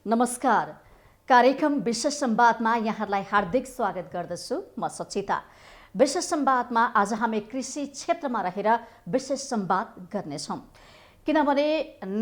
नमस्कार। कार्यक्रम विशेष संवादमा यहाँलाई हार्दिक स्वागत गर्दछु। म सचिता। विशेष संवादमा आज हामी कृषि क्षेत्रमा रहेर विशेष संवाद गर्नेछौँ, किनभने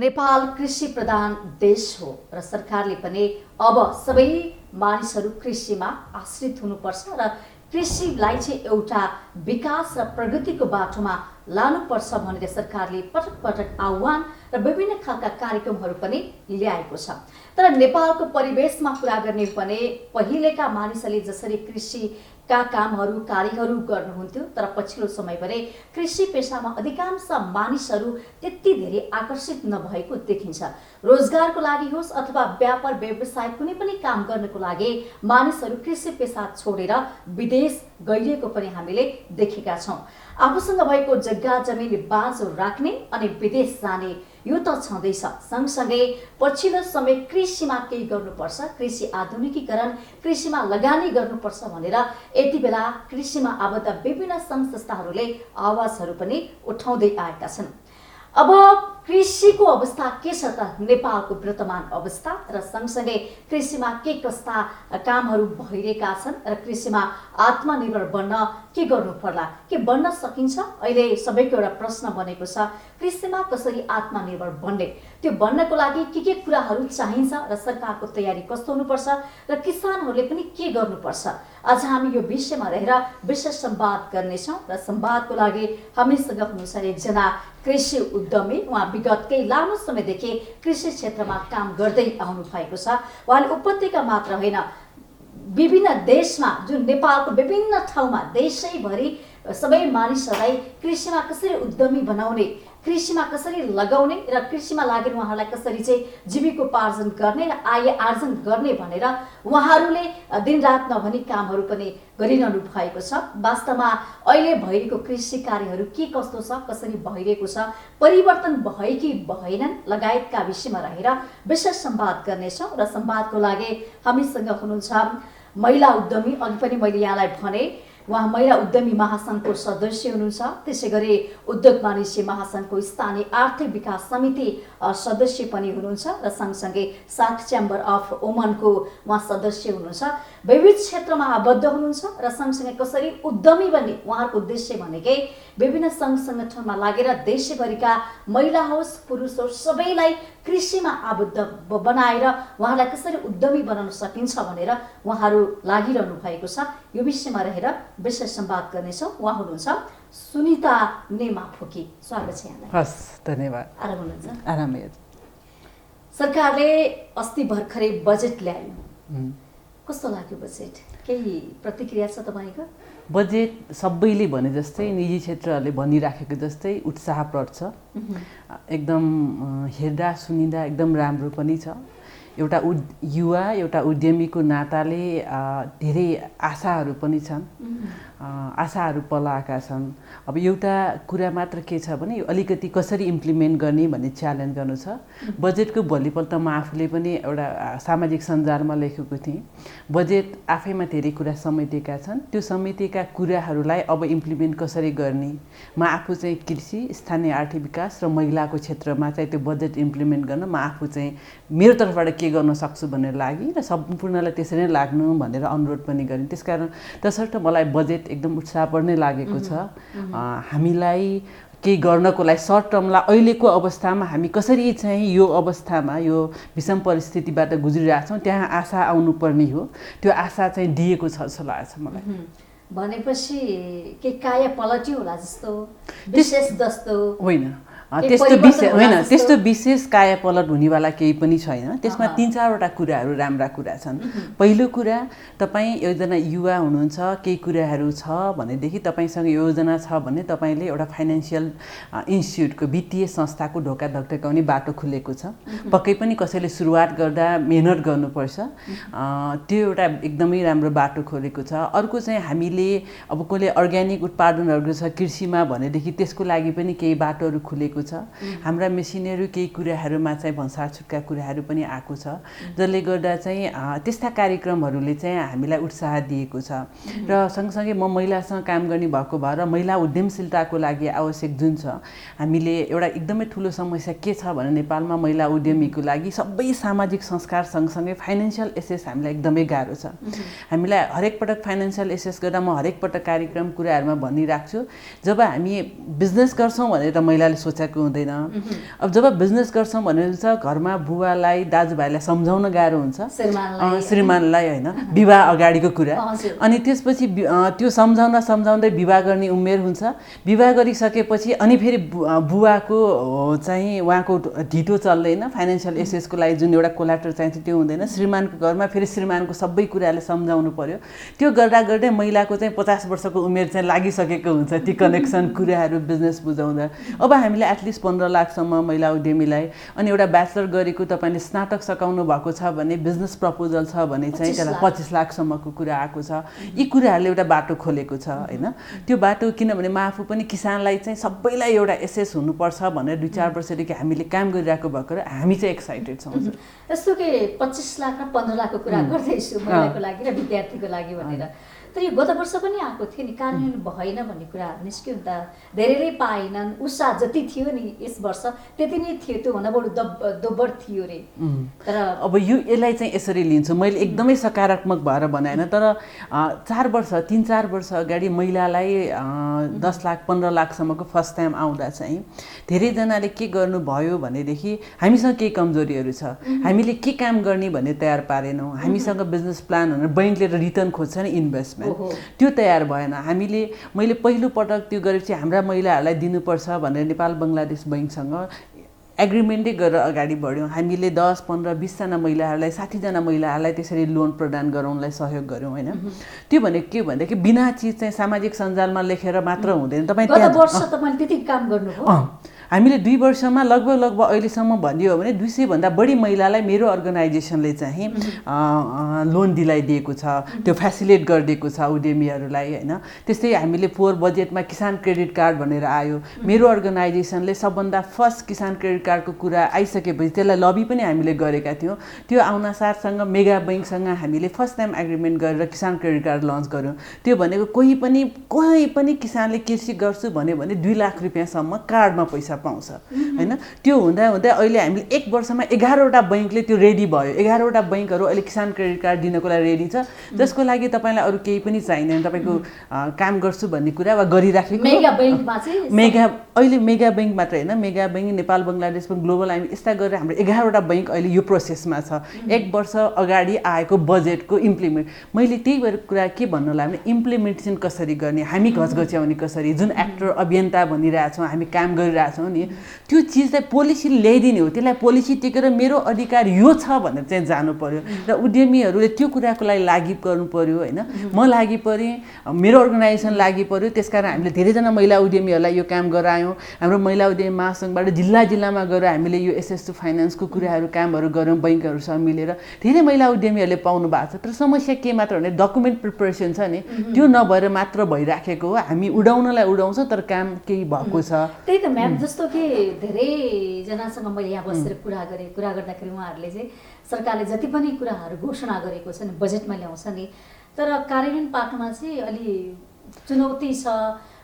नेपाल कृषि प्रधान देश हो र सरकारले पनि अब सबै मानिसहरू कृषिमा आश्रित हुनुपर्छ र कृषिलाई चाहिँ एउटा विकास र प्रगतिको बाटोमा लानुपर्छ भनेर सरकारले पटक पटक आह्वान र विभिन्न खालका कार्यक्रमहरू पनि ल्याएको छ। तर नेपालको परिवेशमा कुरा गर्ने हो भने पहिलेका मानिसहरूले जसरी कृषिका कामहरू कार्यहरू गर्नुहुन्थ्यो, तर पछिल्लो समय भने कृषि पेसामा अधिकांश मानिसहरू त्यति धेरै आकर्षित नभएको देखिन्छ। रोजगारको लागि होस् अथवा व्यापार व्यवसाय कुनै पनि काम गर्नको लागि मानिसहरू कृषि पेसा छोडेर विदेश गइरहेको पनि हामीले देखेका छौँ। आफूसँग भएको जग्गा जमिन बाँझो राख्ने अनि विदेश जाने यो त छँदैछ। सँगसँगै पछिल्लो समय कृषिमा केही गर्नुपर्छ, कृषि आधुनिकीकरण, कृषिमा लगानी गर्नुपर्छ भनेर यति बेला कृषिमा आबद्ध विभिन्न सङ्घ संस्थाहरूले आवाजहरू पनि उठाउँदै आएका छन्। अब कृषिको अवस्था के छ त नेपालको वर्तमान अवस्था र सँगसँगै कृषिमा के कस्ता कामहरू भइरहेका छन् र कृषिमा आत्मनिर्भर बन्न के गर्नु पर्ला, के बन्न सकिन्छ? अहिले सबैको एउटा प्रश्न बनेको छ, कृषिमा कसरी आत्मनिर्भर बन्ने, त्यो बन्नको लागि के कुराहरू चाहिन्छ र सरकारको तयारी कस्तो हुनुपर्छ र किसानहरूले पनि के गर्नुपर्छ? आज हामी यो विषयमा रहेर विशेष संवाद गर्नेछौँ र संवादको लागि हामीसँग हुनुहुन्छ एकजना कृषि उद्यमी। उहाँ विगत केही लामो समयदेखि कृषि क्षेत्रमा काम गर्दै आउनु भएको छ। उहाँले उपत्यका मात्र होइन, विभिन्न देशमा, जुन नेपालको विभिन्न ठाउँमा देशैभरि सबै मानिसहरूलाई कृषिमा कसरी उद्यमी बनाउने, कृषिमा कसरी लगाउने र कृषिमा लागेर उहाँहरूलाई कसरी चाहिँ जीविकोपार्जन गर्ने र आय आर्जन गर्ने भनेर उहाँहरूले दिनरात नभनी कामहरू पनि गरिरहनु भएको छ। वास्तवमा अहिले भइरहेको कृषि कार्यहरू के कस्तो छ, कसरी भइरहेको छ, परिवर्तन भए कि भएनन् लगायतका विषयमा रहेर विशेष संवाद गर्नेछौँ। र संवादको लागि हामीसँग हुनुहुन्छ महिला उद्यमी। अघि पनि मैले यहाँलाई भने उहाँ महिला उद्यमी महासङ्घको सदस्य हुनुहुन्छ, त्यसै गरी उद्योग वाणिज्य महासङ्घको स्थानीय आर्थिक विकास समिति सदस्य पनि हुनुहुन्छ र सँगसँगै सार्क च्याम्बर अफ वुमनको उहाँ सदस्य हुनुहुन्छ। विविध क्षेत्रमा आबद्ध हुनुहुन्छ र सँगसँगै कसरी उद्यमी बन्ने उहाँहरूको उद्देश्य भनेकै विभिन्न सङ्घ सङ्गठनमा लागेर देशभरिका महिला होस् पुरुष होस् सबैलाई कृषिमा आबद्ध बनाएर उहाँलाई कसरी उद्यमी बनाउन सकिन्छ भनेर उहाँहरू लागिरहनु भएको छ। यो विषयमा रहेर विशेष संवाद गर्नेछौँ। उहाँ हुनुहुन्छ सुनिता नेमाफोकी। स्वागत छ यहाँलाई। हस्, धन्यवाद। आराम हुनुहुन्छ? आरामै। सरकारले अस्ति भर्खरै बजेट ल्यायो, कस्तो लाग्यो बजेट? केही प्रतिक्रिया छ तपाईँको? बजेट सबैले भने जस्तै निजी क्षेत्रहरूले भनिराखेको जस्तै उत्साहप्रद छ। एकदम हेर्दा सुनिँदा एकदम राम्रो पनि छ। एउटा युवा एउटा उद्यमीको नाताले धेरै आशाहरू पनि छन्, आशाहरू पलाएका छन्। अब एउटा कुरा मात्र के छ भने अलिकति कसरी इम्प्लिमेन्ट गर्ने भन्ने च्यालेन्ज गर्नु छ। बजेटको भोलिपल्ट म आफूले पनि एउटा सामाजिक सञ्जालमा लेखेको थिएँ, बजेट आफैमा धेरै कुरा समेटेका छन्, त्यो समेटेका कुराहरूलाई अब इम्प्लिमेन्ट कसरी गर्ने। म आफू चाहिँ कृषि, स्थानीय आर्थिक विकास र महिलाको क्षेत्रमा चाहिँ त्यो बजेट इम्प्लिमेन्ट गर्न म आफू चाहिँ मेरो तर्फबाट के गर्न सक्छु भनेर लागि र सम्पूर्णलाई त्यसरी नै लाग्नु भनेर अनुरोध पनि गरेँ। त्यसकारण तसर्थ मलाई बजेट एकदम उत्साहपूर्ण नै लागेको छ। हामीलाई केही गर्नको लागि सर्ट टर्मलाई अहिलेको अवस्थामा हामी कसरी चाहिँ यो अवस्थामा यो विषम परिस्थितिबाट गुज्रिरहेछौँ त्यहाँ आशा आउनुपर्ने हो, त्यो आशा चाहिँ दिएको छ जस्तो लाग्छ मलाई। भनेपछि के काया पलट्यो होला जस्तो, विशेष जस्तो होइन, त्यस्तो विशेष कायापलट हुनेवाला केही पनि छैन। त्यसमा 3-4वटा कुराहरू राम्रा कुरा छन्। पहिलो कुरा, तपाईँ एकजना युवा हुनुहुन्छ, केही कुराहरू छ भनेदेखि तपाईँसँग योजना छ भने तपाईँले एउटा फाइनेन्सियल इन्स्टिट्युटको वित्तीय संस्थाको ढोका ढकढकाउने बाटो खुलेको छ। पक्कै पनि कसैले सुरुवात गर्दा मेहनत गर्नुपर्छ, त्यो एउटा एकदमै राम्रो बाटो खोलेको छ। अर्को चाहिँ हामीले अब कसले अर्ग्यानिक उत्पादनहरू छ कृषिमा भनेदेखि त्यसको लागि पनि केही बाटोहरू खुलेको बढेको छ। हाम्रा मेसिनहरू केही कुराहरूमा चाहिँ भन्सार छुटका कुराहरू पनि आएको छ, जसले गर्दा चाहिँ त्यस्ता कार्यक्रमहरूले चाहिँ हामीलाई उत्साह दिएको छ। र सँगसँगै म महिलासँग काम गर्ने भएको भएर महिला उद्यमशीलताको लागि आवश्यक जुन छ, हामीले एउटा एकदमै ठुलो समस्या के छ भने नेपालमा महिला उद्यमीको लागि सबै सामाजिक संस्कार सँगसँगै फाइनेन्सियल एसेस हामीलाई एकदमै गाह्रो छ। हामीलाई हरेक पटक फाइनेन्सियल एसेस गर्दा म हरेक पटक कार्यक्रम कुराहरूमा भनिराख्छु, जब हामी बिजनेस गर्छौँ भनेर त महिलाले सोचेको हुँदैन। अब जब बिजनेस गर्छौँ भनेर चाहिँ घरमा बुवालाई दाजुभाइलाई सम्झाउन गाह्रो हुन्छ, श्रीमानलाई होइन, विवाह अगाडिको कुरा। अनि त्यसपछि त्यो सम्झाउँदै विवाह गर्ने उमेर हुन्छ। विवाह गरिसकेपछि अनि फेरि बुवाको चाहिँ उहाँको ढिटो चल्दैन, फाइनेन्सियल एसेसको लागि जुन एउटा कोलाटर चाहिन्छ त्यो हुँदैन। श्रीमानको घरमा फेरि श्रीमानको सबै कुराले सम्झाउनु पर्यो। त्यो गर्दा गर्दै महिलाको चाहिँ 50 वर्षको उमेर चाहिँ लागिसकेको हुन्छ ती कनेक्सन कुराहरू बिजनेस बुझाउँदा। अब हामीले एटलिस्ट 15 लाखसम्म महिला उद्यमीलाई, अनि एउटा ब्याचलर गरेको तपाईँले स्नातक सकाउनु भएको छ भने बिजनेस प्रपोजल छ भने चाहिँ त्यसलाई 25 लाखसम्मको कुरा आएको छ। यी कुराहरूले एउटा बाटो खोलेको छ होइन। त्यो बाटो किनभने म आफू पनि किसानलाई चाहिँ सबैलाई एउटा एसेस हुनुपर्छ भनेर 2-4 वर्षदेखि हामीले काम गरिरहेको भएर हामी चाहिँ एक्साइटेड छौँ। यस्तो कि 25 लाख र 15 लाखको कुरा गर्दैछु महिलाको लागि र विद्यार्थीको लागि भनेर, तर यो गत वर्ष पनि आएको थियो नि, कार्यान्वयन भएन भन्ने कुराहरू निस्क्यो नि त। धेरैले पाएनन्, उत्साह जति थियो नि यस वर्ष त्यति नै थियो, त्योभन्दा बढी दोब्बर थियो रे। तर अब यसलाई चाहिँ यसरी लिन्छु, मैले एकदमै सकारात्मक भएर बनाएन, तर 3-4 वर्ष अगाडि महिलालाई 10 लाख 15 लाखसम्मको फर्स्ट टाइम आउँदा चाहिँ धेरैजनाले के गर्नुभयो भनेदेखि हामीसँग केही कमजोरीहरू छ, हामीले के काम गर्ने भन्ने तयार पारेनौँ। हामीसँग बिजनेस प्लान भनेर बैङ्कले रिटर्न खोज्छ नि, इन्भेस्टमेन्ट, त्यो तयार भएन। मैले पहिलो पटक त्यो गरेपछि हाम्रा महिलाहरूलाई दिनुपर्छ भनेर नेपाल बङ्गलादेश बैङ्कसँग एग्रिमेन्टै गरेर अगाडि बढ्यौँ। हामीले 10, 15, 20जना महिलाहरूलाई, 60जना महिलाहरूलाई त्यसरी लोन प्रदान गराउनलाई सहयोग गऱ्यौँ होइन। त्यो भनेको के भनेदेखि बिना चिज चाहिँ सामाजिक सञ्जालमा लेखेर मात्र हुँदैन। तपाईँ गत वर्ष तपाईँले त्यति काम गर्नुभयो। हामीले 2 वर्षमा लगभग अहिलेसम्म भनियो भने 200 भन्दा बढी महिलालाई मेरो अर्गनाइजेसनले चाहिँ लोन दिलाइदिएको छ, त्यो फेसिलिटेट गरिदिएको छ उद्यमीहरूलाई होइन। त्यस्तै हामीले 4 बजेटमा किसान क्रेडिट कार्ड भनेर आयो, मेरो अर्गनाइजेसनले सबभन्दा फर्स्ट किसान क्रेडिट कार्डको कुरा आइसकेपछि त्यसलाई लबी पनि हामीले गरेका थियौँ। त्यो आउनासारसँग मेगा बैङ्कसँग हामीले फर्स्ट टाइम एग्रिमेन्ट गरेर किसान क्रेडिट कार्ड लन्च गऱ्यौँ। त्यो भनेको कोही पनि किसानले कृषि गर्छु भन्यो भने 2 लाख रुपियाँसम्म कार्डमा पैसा पाउँछ हैन। त्यो हुँदा अहिले हामीले 1 वर्षमा 11वटा बैंकले त्यो रेडी भयो। 11वटा बैंकहरु अहिले किसान क्रेडिट कार्ड दिनको लागि रेडी छ, जसको लागि तपाईलाई अरु केही पनि चाहिदैन। तपाईको काम गर्छु भन्ने कुरा वा गरिराखेको मेगा बैंकमा चाहिँ अहिले मेगा बैंक मात्र हैन, मेगा बैंक नेपाल बंगलादेश पनि ग्लोबल हामी यस्ता गरेर हाम्रो 11वटा बैंक अहिले यो प्रोसेसमा छ। 1 वर्ष अगाडि आएको बजेटको इम्प्लिमेन्ट मैले त्यही भएर कुरा के भन्नु लाग्यो भने इम्प्लिमेन्टेसन कसरी गर्ने, हामी घचघच्याउने कसरी, जुन एक्टर अभियन्ता भनिरहेछौँ हामी काम गरिरहेछौँ नि, त्यो चिजलाई पोलिसी ल्याइदिने हो। त्यसलाई पोलिसी टेकेर मेरो अधिकार यो छ भनेर चाहिँ जानु पर्यो र उद्यमीहरूले त्यो कुराको लागि गर्नु पर्यो हैन। म लागि परे, मेरो अर्गनाइजेसन लागि पर्यो। त्यसकारण हामीले धेरैजना महिला उद्यमीहरूलाई यो काम गरायौँ। हाम्रो महिला उद्यमी महासंघबाट जिल्लामा गएर हामीले यो एसएस टु फाइनान्सको कुराहरू कामहरू गऱ्यौँ बैंकहरूसँग मिलेर। धेरै महिला उद्यमीहरूले पाउनु भएको छ, तर समस्या के मात्र भने डकुमेन्ट प्रिपरेसन छ नि, त्यो नभएर मात्र भइराखेको हो। हामी उडाउनलाई उडाउँछौँ तर काम केही भएको छ। त्यही त म्याम, जस्तो कि धेरैजनासँग मैले यहाँ बसेर कुरा गर्दाखेरि उहाँहरूले चाहिँ सरकारले जति पनि कुराहरू घोषणा गरेको छ नि, बजेटमा ल्याउँछ नि, तर कार्यान्वयन पार्नमा चाहिँ अलि चुनौती छ।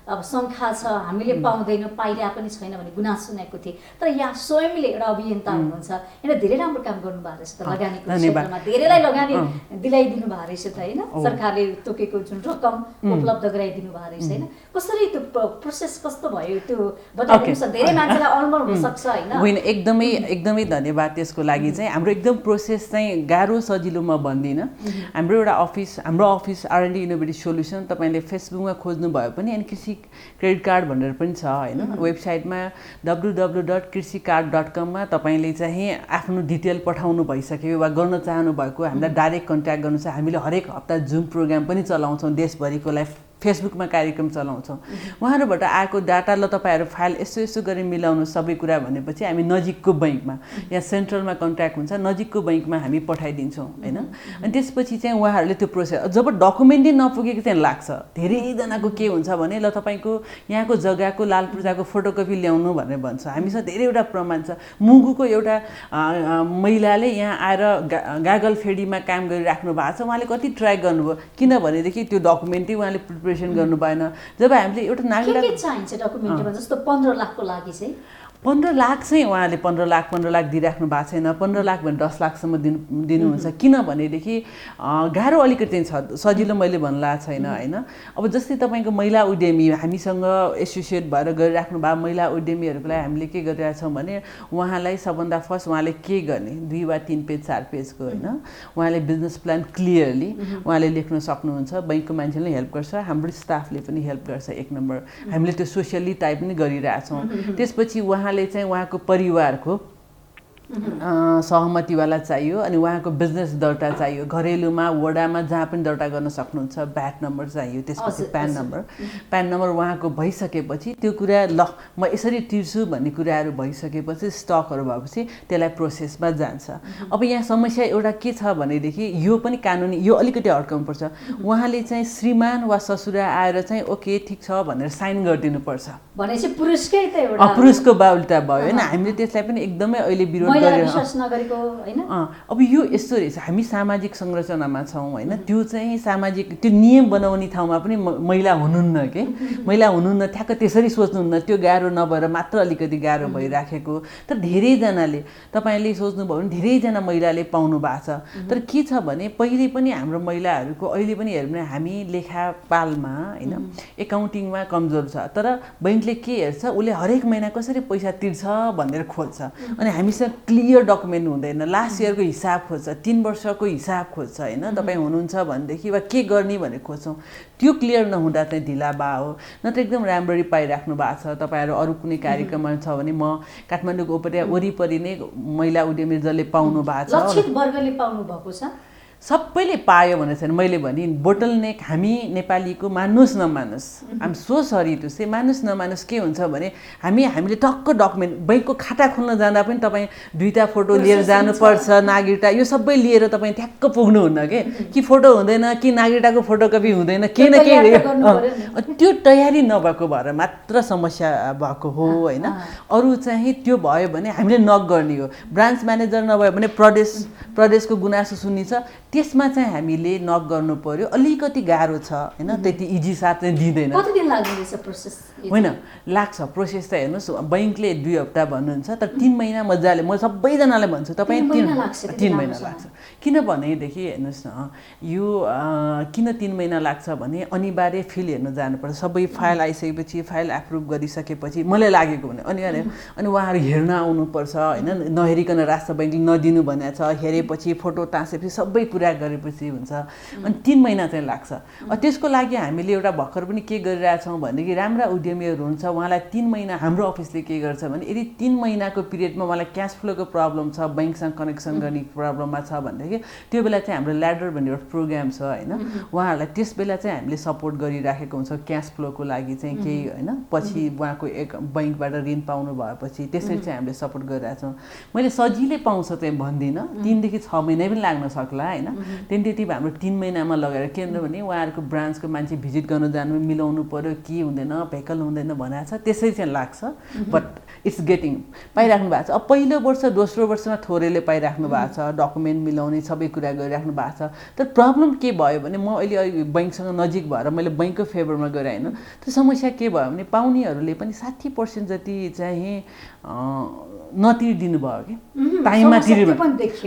अब सङ्ख्या छ, हामीले पाउँदैनौँ, पाइरहेको पनि छैन भन्ने गुनासो सुनेको थिएँ। तर यहाँ स्वयंले एउटा अभियन्ता हुनुहुन्छ, यहाँ धेरै राम्रो काम गर्नुभएको रहेछ त। लगानीको क्षेत्रमा धेरैलाई लगानी दिलाइदिनु भएको रहेछ त होइन। सरकारले तोकेको जुन रकम उपलब्ध गराइदिनु भएको रहेछ होइन। कसरी त्यो प्रोसेस कस्तो भयो त्यो बताइदिनुहोस्। धेरै मान्छेलाई अलमल हुनसक्छ होइन। एकदमै धन्यवाद त्यसको लागि। चाहिँ हाम्रो एकदम प्रोसेस चाहिँ गाह्रो सजिलो म भन्दिनँ। हाम्रो एउटा हाम्रो अफिस R&D इनोभेटिभ सोल्युसन, तपाईँले फेसबुकमा खोज्नुभयो पनि अनि कृषि क्रेडिट कार्ड भनेर पनि छ हैन। वेबसाइटमा www.krisicard.com मा तपाईले चाहिँ आफ्नो डिटेल पठाउनु भइसक्यो वा गर्न चाहनु भएको हामीलाई डाइरेक्ट कन्ट्याक्ट गर्नु छ। हामीले हरेक हप्ता जुम प्रोग्राम पनि चलाउँछौँ देशभरिकोलाई फेसबुकमा कार्यक्रम चलाउँछौँ। उहाँहरूबाट आएको डाटा ल तपाईँहरू फाइल यस्तो यस्तो गरी मिलाउनु सबै कुरा भनेपछि हामी नजिकको बैङ्कमा या सेन्ट्रलमा कन्ट्याक्ट हुन्छ नजिकको बैङ्कमा हामी पठाइदिन्छौँ होइन। अनि त्यसपछि चाहिँ उहाँहरूले त्यो प्रोसेस जब डकुमेन्टै नपुगेको चाहिँ लाग्छ धेरैजनाको के हुन्छ भने ल तपाईँको यहाँको जग्गाको लाल पूर्जाको फोटोकपी ल्याउनु भनेर भन्छ। हामीसँग धेरैवटा प्रमाण छ। मुगुको एउटा महिलाले यहाँ आएर गागल फेडीमा काम गरिराख्नु भएको छ। उहाँले कति ट्राई गर्नुभयो किनभनेदेखि त्यो डकुमेन्टै उहाँले प्रिपरेसन गर्नु भएन। जब हामीले एउटा नागरिक के चाहिन्छ डकुमेन्टमा जस्तो 15 लाखको लागि चाहिँ 15 लाख चाहिँ उहाँले 15 लाख दिइराख्नु भएको छैन। 15 लाख भने 10 लाखसम्म दिनुहुन्छ किनभनेदेखि गाह्रो अलिकति छ। सजिलो मैले भन्ला छैन होइन। अब जस्तै तपाईँको महिला उद्यमी हामीसँग एसोसिएट भएर गरिराख्नु भएको महिला उद्यमीहरूको लागि हामीले के गरिरहेछौँ भने उहाँलाई सबभन्दा फर्स्ट उहाँले के गर्ने 2 वा 3 पेज 4 पेजको होइन उहाँले बिजनेस प्लान क्लियरली उहाँले लेख्न सक्नुहुन्छ। बैङ्कको मान्छेले हेल्प गर्छ, हाम्रो स्टाफले पनि हेल्प गर्छ। 1 नम्बर हामीले त्यो सोसियली टाइप पनि गरिरहेछौँ। त्यसपछि उहाँले चाहिँ उहाँको परिवारको सहमतिवाला चाहियो अनि उहाँको बिजनेस दर्ता चाहियो। घरेलुमा वडामा जहाँ पनि दर्ता गर्न सक्नुहुन्छ। भ्याट नम्बर चाहियो। त्यसपछि प्यान नम्बर उहाँको भइसकेपछि त्यो कुरा ल म यसरी तिर्छु भन्ने कुराहरू भइसकेपछि स्टकहरू भएपछि त्यसलाई प्रोसेसमा जान्छ। अब यहाँ समस्या एउटा के छ भनेदेखि यो पनि कानुनी यो अलिकति अड्काउनुपर्छ। उहाँले चाहिँ श्रीमान वा ससुरा आएर चाहिँ ओके ठिक छ भनेर साइन गरिदिनुपर्छ भनेपछि पुरुषकै त एउटा पुरुषको बाहुल्यता भयो होइन। हामीले त्यसलाई पनि एकदमै अहिले विरोध विश्वास नगरेको हैन। अब यो यस्तो रहेछ हामी सामाजिक संरचनामा छौँ होइन। त्यो चाहिँ सामाजिक त्यो नियम बनाउने ठाउँमा पनि महिला हुनुहुन्न के महिला हुनुहुन्न ठ्याक्क त्यसरी सोच्नुहुन्न। त्यो गाह्रो नभएर मात्र अलिकति गाह्रो भइराखेको। तर धेरैजनाले तपाईँले सोच्नुभयो भने धेरैजना महिलाले पाउनु भएको छ। तर के छ भने पहिले पनि हाम्रो महिलाहरूको अहिले पनि हेर्नु भने हामी लेखापालमा होइन एकाउन्टिङमा कमजोर छ। तर बैङ्कले के हेर्छ उसले हरेक महिना कसरी पैसा तिर्छ भनेर खोज्छ। अनि हामीसँग क्लियर डकुमेन्ट हुँदैन। लास्ट इयरको हिसाब खोज्छ, 3 वर्षको हिसाब खोज्छ होइन। तपाईँ हुनुहुन्छ भनेदेखि वा के गर्ने भनेर खोज्छौँ। त्यो क्लियर नहुँदा चाहिँ ढिला भए हो। नत्र एकदम राम्ररी पाइराख्नु भएको छ। तपाईँहरू अरू कुनै कार्यक्रममा छ भने म काठमाडौँको वरिपरि नै महिला उद्यमी जसले पाउनु भएको छ लक्षित वर्गले पाउनु भएको छ। सबैले पायो भने छैन। मैले भने बोटलनेक हामी नेपालीको मान्नुहोस् नमान्नुहोस् आम सो सरी टु से मान्नुहोस् नमान्नुहोस् के हुन्छ भने हामीले टक्क डकुमेन्ट बैङ्कको खाता खोल्न जाँदा पनि तपाईँ 2टा फोटो लिएर जानुपर्छ। नागरिकता यो सबै लिएर तपाईँ ठ्याक्क पुग्नुहुन्न कि फोटो हुँदैन कि नागरिकताको फोटोकपी हुँदैन के न के त्यो तयारी नभएको भएर मात्र समस्या भएको हो होइन। अरू चाहिँ त्यो भयो भने हामीले नक गर्ने हो। ब्रान्च म्यानेजर नभयो भने प्रदेशको गुनासो सुनिन्छ त्यसमा चाहिँ हामीले नक गर्नु पर्यो। अलिकति गाह्रो छ होइन। त्यति इजी साथ चाहिँ दिँदैन। कति दिन लाग्छ प्रोसेस? होइन लाग्छ प्रोसेस त हेर्नुहोस् बैङ्कले 2 हप्ता भन्नुहुन्छ तर 3 महिना मजाले म सबैजनालाई भन्छु तपाईँ 3 महिना लाग्छ। किनभनेदेखि हेर्नुहोस् न यो किन 3 महिना लाग्छ भने अनिवार्य फिल हेर्न जानुपर्छ। सबै फाइल आइसकेपछि फाइल एप्रुभ गरिसकेपछि मलाई लागेको भने अनिवार्य अनि उहाँहरू हेर्न आउनुपर्छ होइन। नहेरिकन राष्ट्र बैङ्कले नदिनु भनेको छ। हेरेपछि फोटो टाँसेपछि सबै कुरा गरेपछि हुन्छ। अनि 3 महिना चाहिँ लाग्छ। त्यसको लागि हामीले एउटा भर्खर पनि के गरिरहेछौँ भनेदेखि राम्रा उद्यमीहरू हुन्छ उहाँलाई 3 महिना हाम्रो अफिसले के गर्छ भने यदि 3 महिनाको पिरियडमा उहाँलाई क्यास फ्लोको प्रब्लम छ बैङ्कसँग कनेक्सन गर्ने प्रब्लममा छ भनेदेखि त्यो बेला चाहिँ हाम्रो ल्याडर भन्ने एउटा प्रोग्राम छ होइन। उहाँहरूलाई त्यस बेला चाहिँ हामीले सपोर्ट गरिराखेको हुन्छ क्यास फ्लोको लागि चाहिँ केही होइन। पछि उहाँको एक बैङ्कबाट ऋण पाउनु भएपछि त्यसरी चाहिँ हामीले सपोर्ट गरिरहेछौँ। मैले सजिलै पाउँछ चाहिँ भन्दिनँ 3 देखि 6 महिना पनि लाग्न सक्ला होइन। त्यति हाम्रो 3 महिनामा लगाएर किनभने उहाँहरूको ब्रान्चको मान्छे भिजिट गर्न जानु मिलाउनु पर्यो के हुँदैन भेकल हुँदैन भनेको छ त्यसै चाहिँ लाग्छ। बट इट्स गेटिङ पाइराख्नु भएको छ। अब पहिलो वर्ष दोस्रो वर्षमा थोरैले पाइराख्नु भएको छ। डकुमेन्ट मिलाउने सबै कुरा गरिराख्नु भएको छ। तर प्रब्लम के भयो भने म अहिले बैङ्कसँग नजिक भएर मैले बैङ्कको फेभरमा गरेँ होइन। त्यो समस्या के भयो भने पाउनेहरूले पनि 60% जति चाहिँ नतिरिदिनु भयो कि टाइममा तिर्नु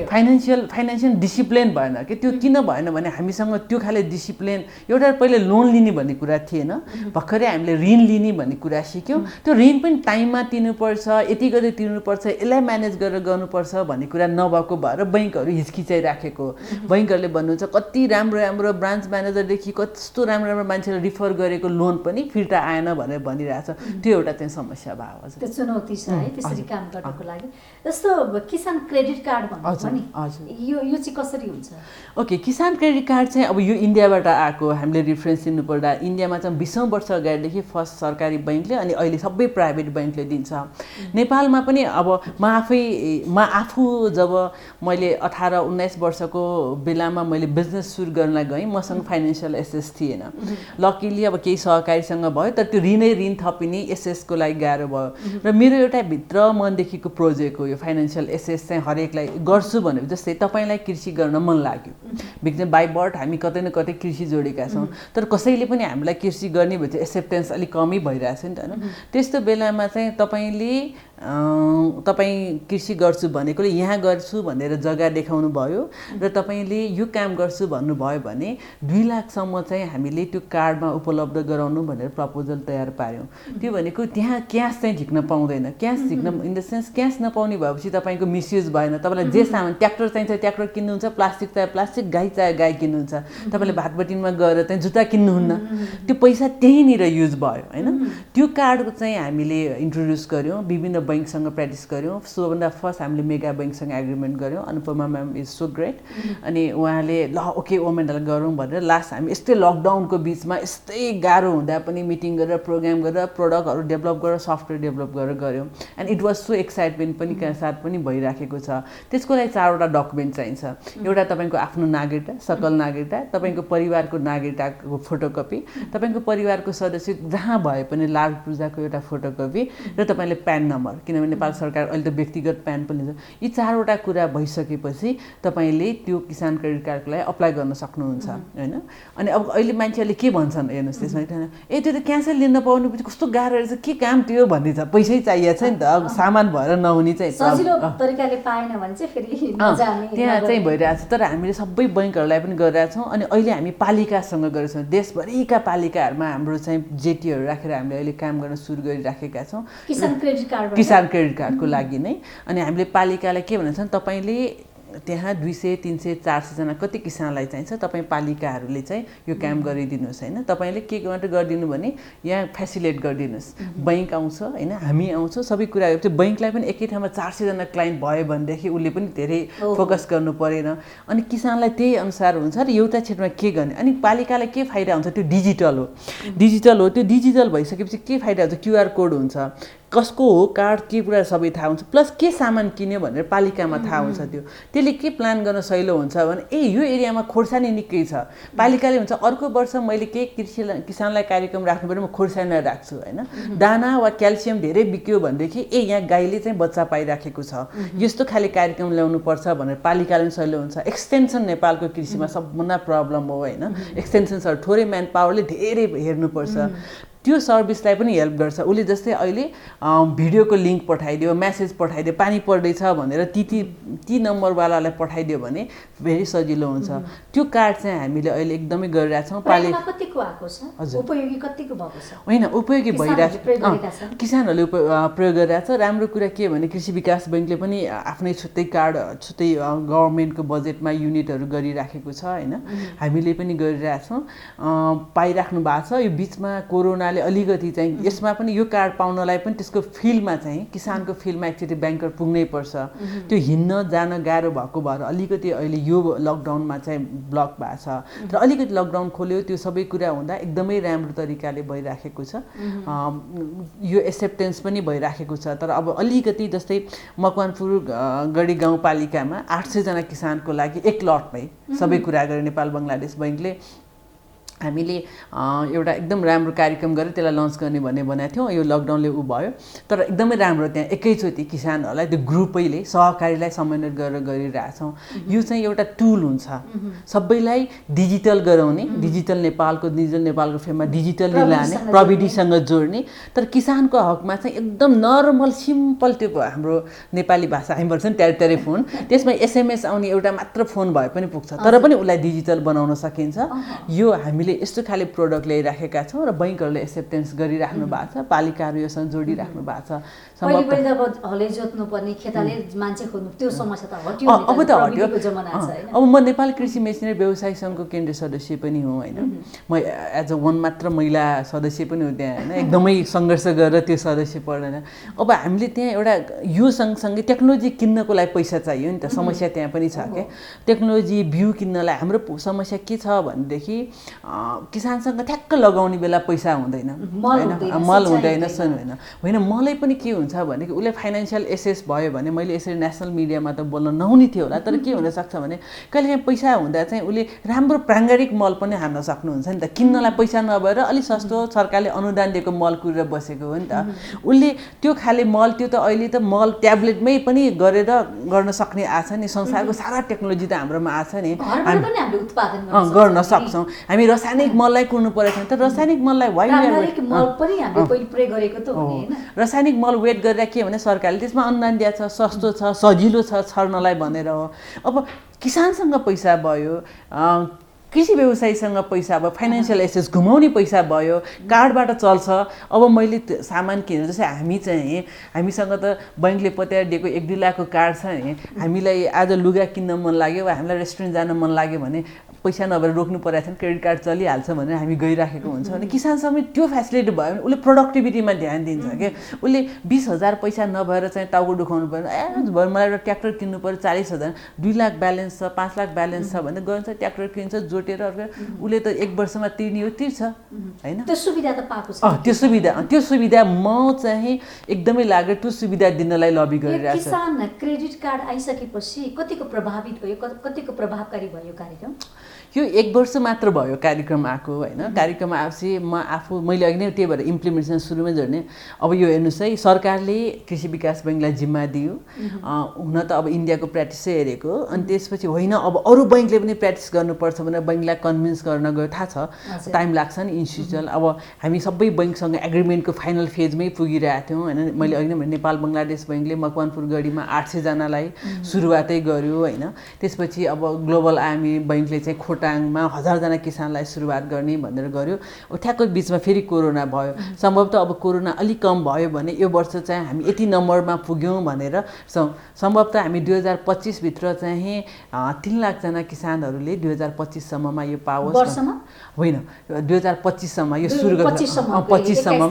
फाइनेन्सियल डिसिप्लिन भएन कि। त्यो किन भएन भने हामीसँग त्यो खाले डिसिप्लिन एउटा पहिले लोन लिने भन्ने कुरा थिएन। भर्खरै हामीले ऋण लिने भन्ने कुरा सिक्यौँ। त्यो ऋण पनि टाइममा तिर्नुपर्छ यति गरेर तिर्नुपर्छ यसलाई म्यानेज गरेर गर्नुपर्छ भन्ने कुरा नभएको भएर बैङ्कहरू हिचकिचाइराखेको। बैङ्कहरूले भन्नुहुन्छ कति राम्रो राम्रो ब्रान्च म्यानेजरदेखि कस्तो राम्रो राम्रो मान्छेले रिफर गरेको लोन पनि फिर्ता आएन भनेर भनिरहेछ। त्यो एउटा चाहिँ समस्या भयो। त्यो चुनौती छ है त्यसरी काम गर्नु। उहाँहरूको लागि। जस्तो किसान क्रेडिट कार्ड भन्नु नि, हजुर। यो चाहिँ कसरी हुन्छ? ओके, किसान क्रेडिट कार्ड चाहिँ अब यो इन्डियाबाट आएको, हामीले रिफरेन्स लिनुपर्दा इन्डियामा चाहिँ 20औं वर्ष अगाडिदेखि फर्स्ट सरकारी बैङ्कले अनि अहिले सबै प्राइभेट बैङ्कले दिन्छ। नेपालमा पनि अब म आफू जब मैले 18-19 वर्षको बेलामा मैले बिजनेस सुरु गर्न गएँ, मसँग फाइनेन्सियल एसेस थिएन। लकिली अब केही सहकारीसँग भयो, तर त्यो ऋण थपिने एसेसको लागि गाह्रो भयो। र मेरो एउटा भित्र मनदेखिको प्रोजेक्ट हो यो फाइनेन्सियल एसेस चाहिँ हरेकलाई गर्छु भनेर। जस्तै तपाईँलाई कृषि गर्न मन लाग्यो, बिकज बाई बर्थ हामी कतै न कतै कृषि जोडेका छौँ, तर कसैले पनि हामीलाई कृषि गर्ने भए चाहिँ एक्सेप्टेन्स अलिक कमै भइरहेछ नि त होइन। त्यस्तो बेलामा चाहिँ तपाईँ कृषि गर्छु भनेकोले यहाँ गर्छु भनेर जग्गा देखाउनु भयो र तपाईँले यो काम गर्छु भन्नुभयो भने 2 लाखसम्म चाहिँ हामीले त्यो कार्डमा उपलब्ध गराउनु भनेर प्रपोजल तयार पार्यौँ। त्यो भनेको त्यहाँ क्यास चाहिँ झिक्न पाउँदैन। क्यास झिक्न इन द सेन्स क्यास नपाउने भएपछि तपाईँको मिसयुज भएन। तपाईँलाई जे सामान ट्र्याक्टर चाहिन्छ ट्र्याक्टर किन्नुहुन्छ, प्लास्टिक चाहियो प्लास्टिक, गाई चाहियो गाई किन्नुहुन्छ, तपाईँले भाटबटिनमा गएर चाहिँ जुत्ता किन्नुहुन्न, त्यो पैसा त्यहीँनिर युज भयो होइन। त्यो कार्डको चाहिँ हामीले इन्ट्रोड्युस गऱ्यौँ, विभिन्न बैङ्कसँग प्र्याक्टिस गऱ्यौँ। सबभन्दा फर्स्ट हामीले मेगा बैङ्कसँग एग्रिमेन्ट गऱ्यौँ, Anupama ma'am is so great. अनि उहाँले ल ओके वोमेनलाई गरौँ भनेर लास्ट हामी यस्तै लकडाउनको बिचमा यस्तै गाह्रो हुँदा पनि मिटिङ गरेर प्रोग्राम गरेर प्रोडक्टहरू डेभलप गरेर सफ्टवेयर डेभलप गरेर गऱ्यौँ। And it was so excitement पनि साथ पनि भइराखेको छ। त्यसको लागि 4वटा डकुमेन्ट चाहिन्छ। एउटा तपाईँको आफ्नो नागरिकता, सकल नागरिकता, तपाईँको परिवारको नागरिकताको फोटोकपी, तपाईँको परिवारको सदस्य जहाँ भए पनि लाभ पूर्जाको एउटा फोटोकपी र तपाईँले प्यान नम्बर, किनभने नेपाल सरकार अहिले त व्यक्तिगत प्यान पनि छ। यी 4वटा कुरा भइसकेपछि तपाईँले त्यो किसान क्रेडिट कार्डको लागि अप्लाई गर्न सक्नुहुन्छ होइन। अनि अब अहिले मान्छेहरूले के भन्छन् हेर्नुहोस् त्यसमा, ए त्यो त क्यान्सल लिन नपाउनु पछि कस्तो गाह्रो रहेछ, के काम त्यो भन्ने छ। पैसै चाहिएको छ नि त, अब सामान भएर नहुने चाहिँ सजिलो तरिकाले पाएन भने चाहिँ फेरि नजाने त्यहाँ चाहिँ भइरहेको छ। तर हामीले सबै बैङ्कहरूलाई पनि गरिरहेछौँ। अनि अहिले हामी पालिकासँग गरेछौँ, देशभरिका पालिकाहरूमा हाम्रो चाहिँ जेटीहरू राखेर हामीले अहिले काम गर्न सुरु गरिराखेका छौँ किसान क्रेडिट कार्डको लागि नै। अनि हामीले पालिकालाई के भनेको छ, तपाईँले त्यहाँ 200, 300, 400 जना कति किसानलाई चाहिन्छ, तपाईँ पालिकाहरूले चाहिँ यो काम गरिदिनुहोस् होइन। तपाईँले के मात्रै गरिदिनु भने यहाँ फेसिलेट गरिदिनुहोस्, बैङ्क आउँछ होइन, हामी आउँछौँ, सबै कुरा। त्यो बैङ्कलाई पनि एकै ठाउँमा 400 जना क्लाइन्ट भयो भनेदेखि उसले पनि धेरै फोकस गर्नु परेन। अनि किसानलाई त्यही अनुसार हुन्छ र एउटा क्षेत्रमा के गर्ने। अनि पालिकालाई के फाइदा हुन्छ, त्यो डिजिटल हो। त्यो डिजिटल भइसकेपछि के फाइदा हुन्छ, QR कोड हुन्छ, कसको हो कार्ड, के कुरा सबै थाहा हुन्छ, प्लस के सामान किन्यो भनेर पालिकामा थाहा हुन्छ। त्यसले के प्लान गर्न सहिलो हुन्छ भने यो एरियामा खोर्सानी निकै छ, पालिकाले हुन्छ अर्को वर्ष मैले केही किसानलाई कार्यक्रम राख्नु पर्यो, म खोर्सानीलाई राख्छु होइन। दाना वा क्याल्सियम धेरै बिक्यो भनेदेखि यहाँ गाईले चाहिँ बच्चा पाइराखेको छ, यस्तो खाले कार्यक्रम ल्याउनु पर्छ भनेर पालिकाले पनि सहिलो हुन्छ। एक्सटेन्सन नेपालको कृषिमा सबभन्दा प्रब्लम हो होइन। एक्सटेन्सन्सहरू थोरै म्यान पावरले धेरै हेर्नुपर्छ, त्यो सर्भिसलाई पनि हेल्प गर्छ। उसले जस्तै अहिले भिडियोको लिङ्क पठाइदियो, मेसेज पठाइदियो, पानी पर्दैछ भनेर ती नम्बरवालालाई पठाइदियो भने भेरी सजिलो हुन्छ। त्यो कार्ड चाहिँ हामीले अहिले एकदमै गरिरहेछौँ। कतिको आएको छ, उपयोगी कतिको भएको छ? होइन, उपयोगी भइरहेछ, किसानहरूले प्रयोग गरिरहेछ। राम्रो कुरा के भने कृषि विकास बैङ्कले पनि आफ्नै छुट्टै कार्ड, छुट्टै गभर्मेन्टको बजेटमा युनिटहरू गरिराखेको छ होइन। हामीले पनि गरिरहेछौँ, पाइराख्नु भएको छ। यो बिचमा कोरोना अलिकति चाहिँ यसमा पनि यो कार्ड पाउनलाई पनि त्यसको फिल्डमा चाहिँ किसानको फिल्डमा एकचोटि ब्याङ्कर पुग्नै पर्छ। त्यो हिँड्न जान गाह्रो भएको भएर अलिकति अहिले यो लकडाउनमा चाहिँ ब्लक भएको छ। तर अलिकति लकडाउन खोल्यो, त्यो सबै कुरा हुँदा एकदमै राम्रो तरिकाले भइराखेको छ। यो एक्सेप्टेन्स पनि भइराखेको छ। तर अब अलिकति जस्तै मकवानपुर गढी गाउँपालिकामा 800 जना किसानको लागि एक लटमै सबै कुरा गरे नेपाल बङ्गलादेश बैङ्कले। हामीले एउटा एकदम राम्रो कार्यक्रम गरेर त्यसलाई लन्च गर्ने भन्ने बनाएको थियौँ। यो लकडाउनले भयो, तर एकदमै राम्रो त्यहाँ एकैचोटि किसानहरूलाई त्यो ग्रुपैले सहकारीलाई समन्वय गरेर गरिरहेछौँ। यो चाहिँ एउटा टुल हुन्छ सबैलाई डिजिटल गराउने, डिजिटल नेपालको फेममा डिजिटल्ली लाने, प्रविधिसँग जोड्ने। तर किसानको हकमा चाहिँ एकदम नर्मल सिम्पल त्यो हाम्रो नेपाली भाषा हामी भन्छौँ ट्यारे फोन, त्यसमा SMS आउने एउटा मात्र फोन भए पनि पुग्छ, तर पनि उसलाई डिजिटल बनाउन सकिन्छ। यो हामी हामीले यस्तो खाले प्रोडक्ट ल्याइराखेका छौँ र बैङ्कहरूले एक्सेप्टेन्स गरिराख्नु भएको छ, पालिकाहरू योसँग जोडिराख्नु भएको छ। पहिले त अब हले जोत्नु पर्ने, खेताले मान्छे खोज्नु, त्यो समस्या त हट्यो, अब त हट्यो। जमाना छ हैन। अब म नेपाल कृषि मेसिनरी व्यवसाय सङ्घको केन्द्रीय सदस्य पनि हुँ हैन, म एज अ वान मात्र महिला सदस्य पनि हो त्यहाँ हैन, एकदमै सङ्घर्ष गरेर त्यो सदस्य पढेन। अब हामीले त्यहाँ एउटा यो सँगसँगै टेक्नोलोजी किन्नको लागि पैसा चाहियो नि त, समस्या त्यहाँ पनि छ क्या। टेक्नोलोजी बिउ किन्नलाई हाम्रो समस्या के छ भनेदेखि किसानसँग ठ्याक्क लगाउने बेला पैसा हुँदैन हैन, मल हुँदैन, होइन मलाई पनि के हुन्छ भने उसले फाइनेन्सियल एसेस भयो भने मैले यसरी नेसनल मिडियामा त बोल्न नहुने थियो होला, तर के हुनसक्छ भने कहिलेकाहीँ पैसा हुँदा चाहिँ उसले राम्रो प्राङ्गारिक मल पनि हान्न सक्नुहुन्छ नि त, किन्नलाई पैसा नभएर अलिक सस्तो सरकारले अनुदान दिएको मल कुरेर बसेको हो नि त। उसले त्यो खाले मल, त्यो त अहिले त मल ट्याब्लेटमै पनि गरेर गर्न सक्ने आछ नि, संसारको सारा टेक्नोलोजी त हाम्रोमा आछ नि, गर्न सक्छौँ। हामी रासायनिक मललाई कुर्नु परेको छ त, रासायनिक मललाई रासायनिक मल वेट गरेर के भने सरकारले त्यसमा अनुदान दिएको छ, सस्तो छ, सजिलो छ छर्नलाई भनेर हो। अब किसानसँग पैसा भयो, कृषि व्यवसायीसँग पैसा भयो, फाइनेन्सियल एसेस घुमाउने पैसा भयो, कार्डबाट चल्छ। अब मैले सामान किनेर जस्तै हामीसँग त बैङ्कले पत्याएर दिएको 1-2 लाखको कार्ड छ नि, हामीलाई आज लुगा किन्न मन लाग्यो वा हामीलाई रेस्टुरेन्ट जान मन लाग्यो भने पैसा नभएर रोक्नु परेको छैन, क्रेडिट कार्ड चलिहाल्छ भनेर हामी गइराखेको हुन्छ भने किसानसँग त्यो फेसिलिटी भयो भने उसले प्रोडक्टिभिटीमा ध्यान दिन्छ क्या। उसले 20,000 पैसा नभएर चाहिँ टाउको दुखाउनु पर्दैन, भरे मलाई एउटा ट्र्याक्टर किन्नु पऱ्यो 40,000, 2 लाख ब्यालेन्स छ, 5 लाख ब्यालेन्स छ भने गन्छ ट्र्याक्टर किन्छ, जोटेर उसले त 1 वर्षमा तिर्ने हो, तिर्छ हैन। त्यो सुविधा त पाएको छ। त्यो सुविधा म चाहिँ एकदमै लागेर त्यो सुविधा दिनलाई लबी गरिरहेको छु। किसान क्रेडिट कार्ड आइसकेपछि कतिको प्रभावित भयो, कतिको प्रभावकारी भयो कार्यक्रम? यो 1 वर्ष मात्र भयो कार्यक्रम आएको हैन। कार्यक्रम आएपछि मैले अघि नै त्यही भएर इम्प्लिमेन्टेसन सुरुमै जोड्ने। अब यो हेर्नुहोस् है, सरकारले कृषि विकास बैङ्कलाई जिम्मा दियो, हुन त अब इन्डियाको प्र्याक्टिसै हेरेको, अनि त्यसपछि होइन अब अरू बैङ्कले पनि प्र्याक्टिस गर्नुपर्छ भनेर बैङ्कलाई कन्भिन्स गर्न गयो। थाहा छ टाइम लाग्छ नि इन्स्टिट्युसनल। अब हामी सबै बैङ्कसँग एग्रिमेन्टको फाइनल फेजमै पुगिरहेको थियौँ होइन। मैले अघि नै भने नेपाल बङ्गलादेश बैङ्कले मकवानपुर गढीमा 800 जनालाई सुरुवातै गर्यो होइन। त्यसपछि अब ग्लोबल आर्मी बैङ्कले चाहिँ खोटाङमा 1000 जना किसानलाई सुरुवात गर्ने भनेर गर्यो। ठ्याक्क बिचमा फेरि कोरोना भयो। सम्भवतः अब कोरोना अलिक कम भयो भने यो वर्ष चाहिँ हामी यति नम्बरमा पुग्यौँ भनेर सम्भवतः हामी 2025 भित्र चाहिँ 3 लाख जना किसानहरूले 2025 सम्ममा यो पाओस्। वर्षमा होइन 2025 सम्म यो सुरु गर्छ। 25 सम्म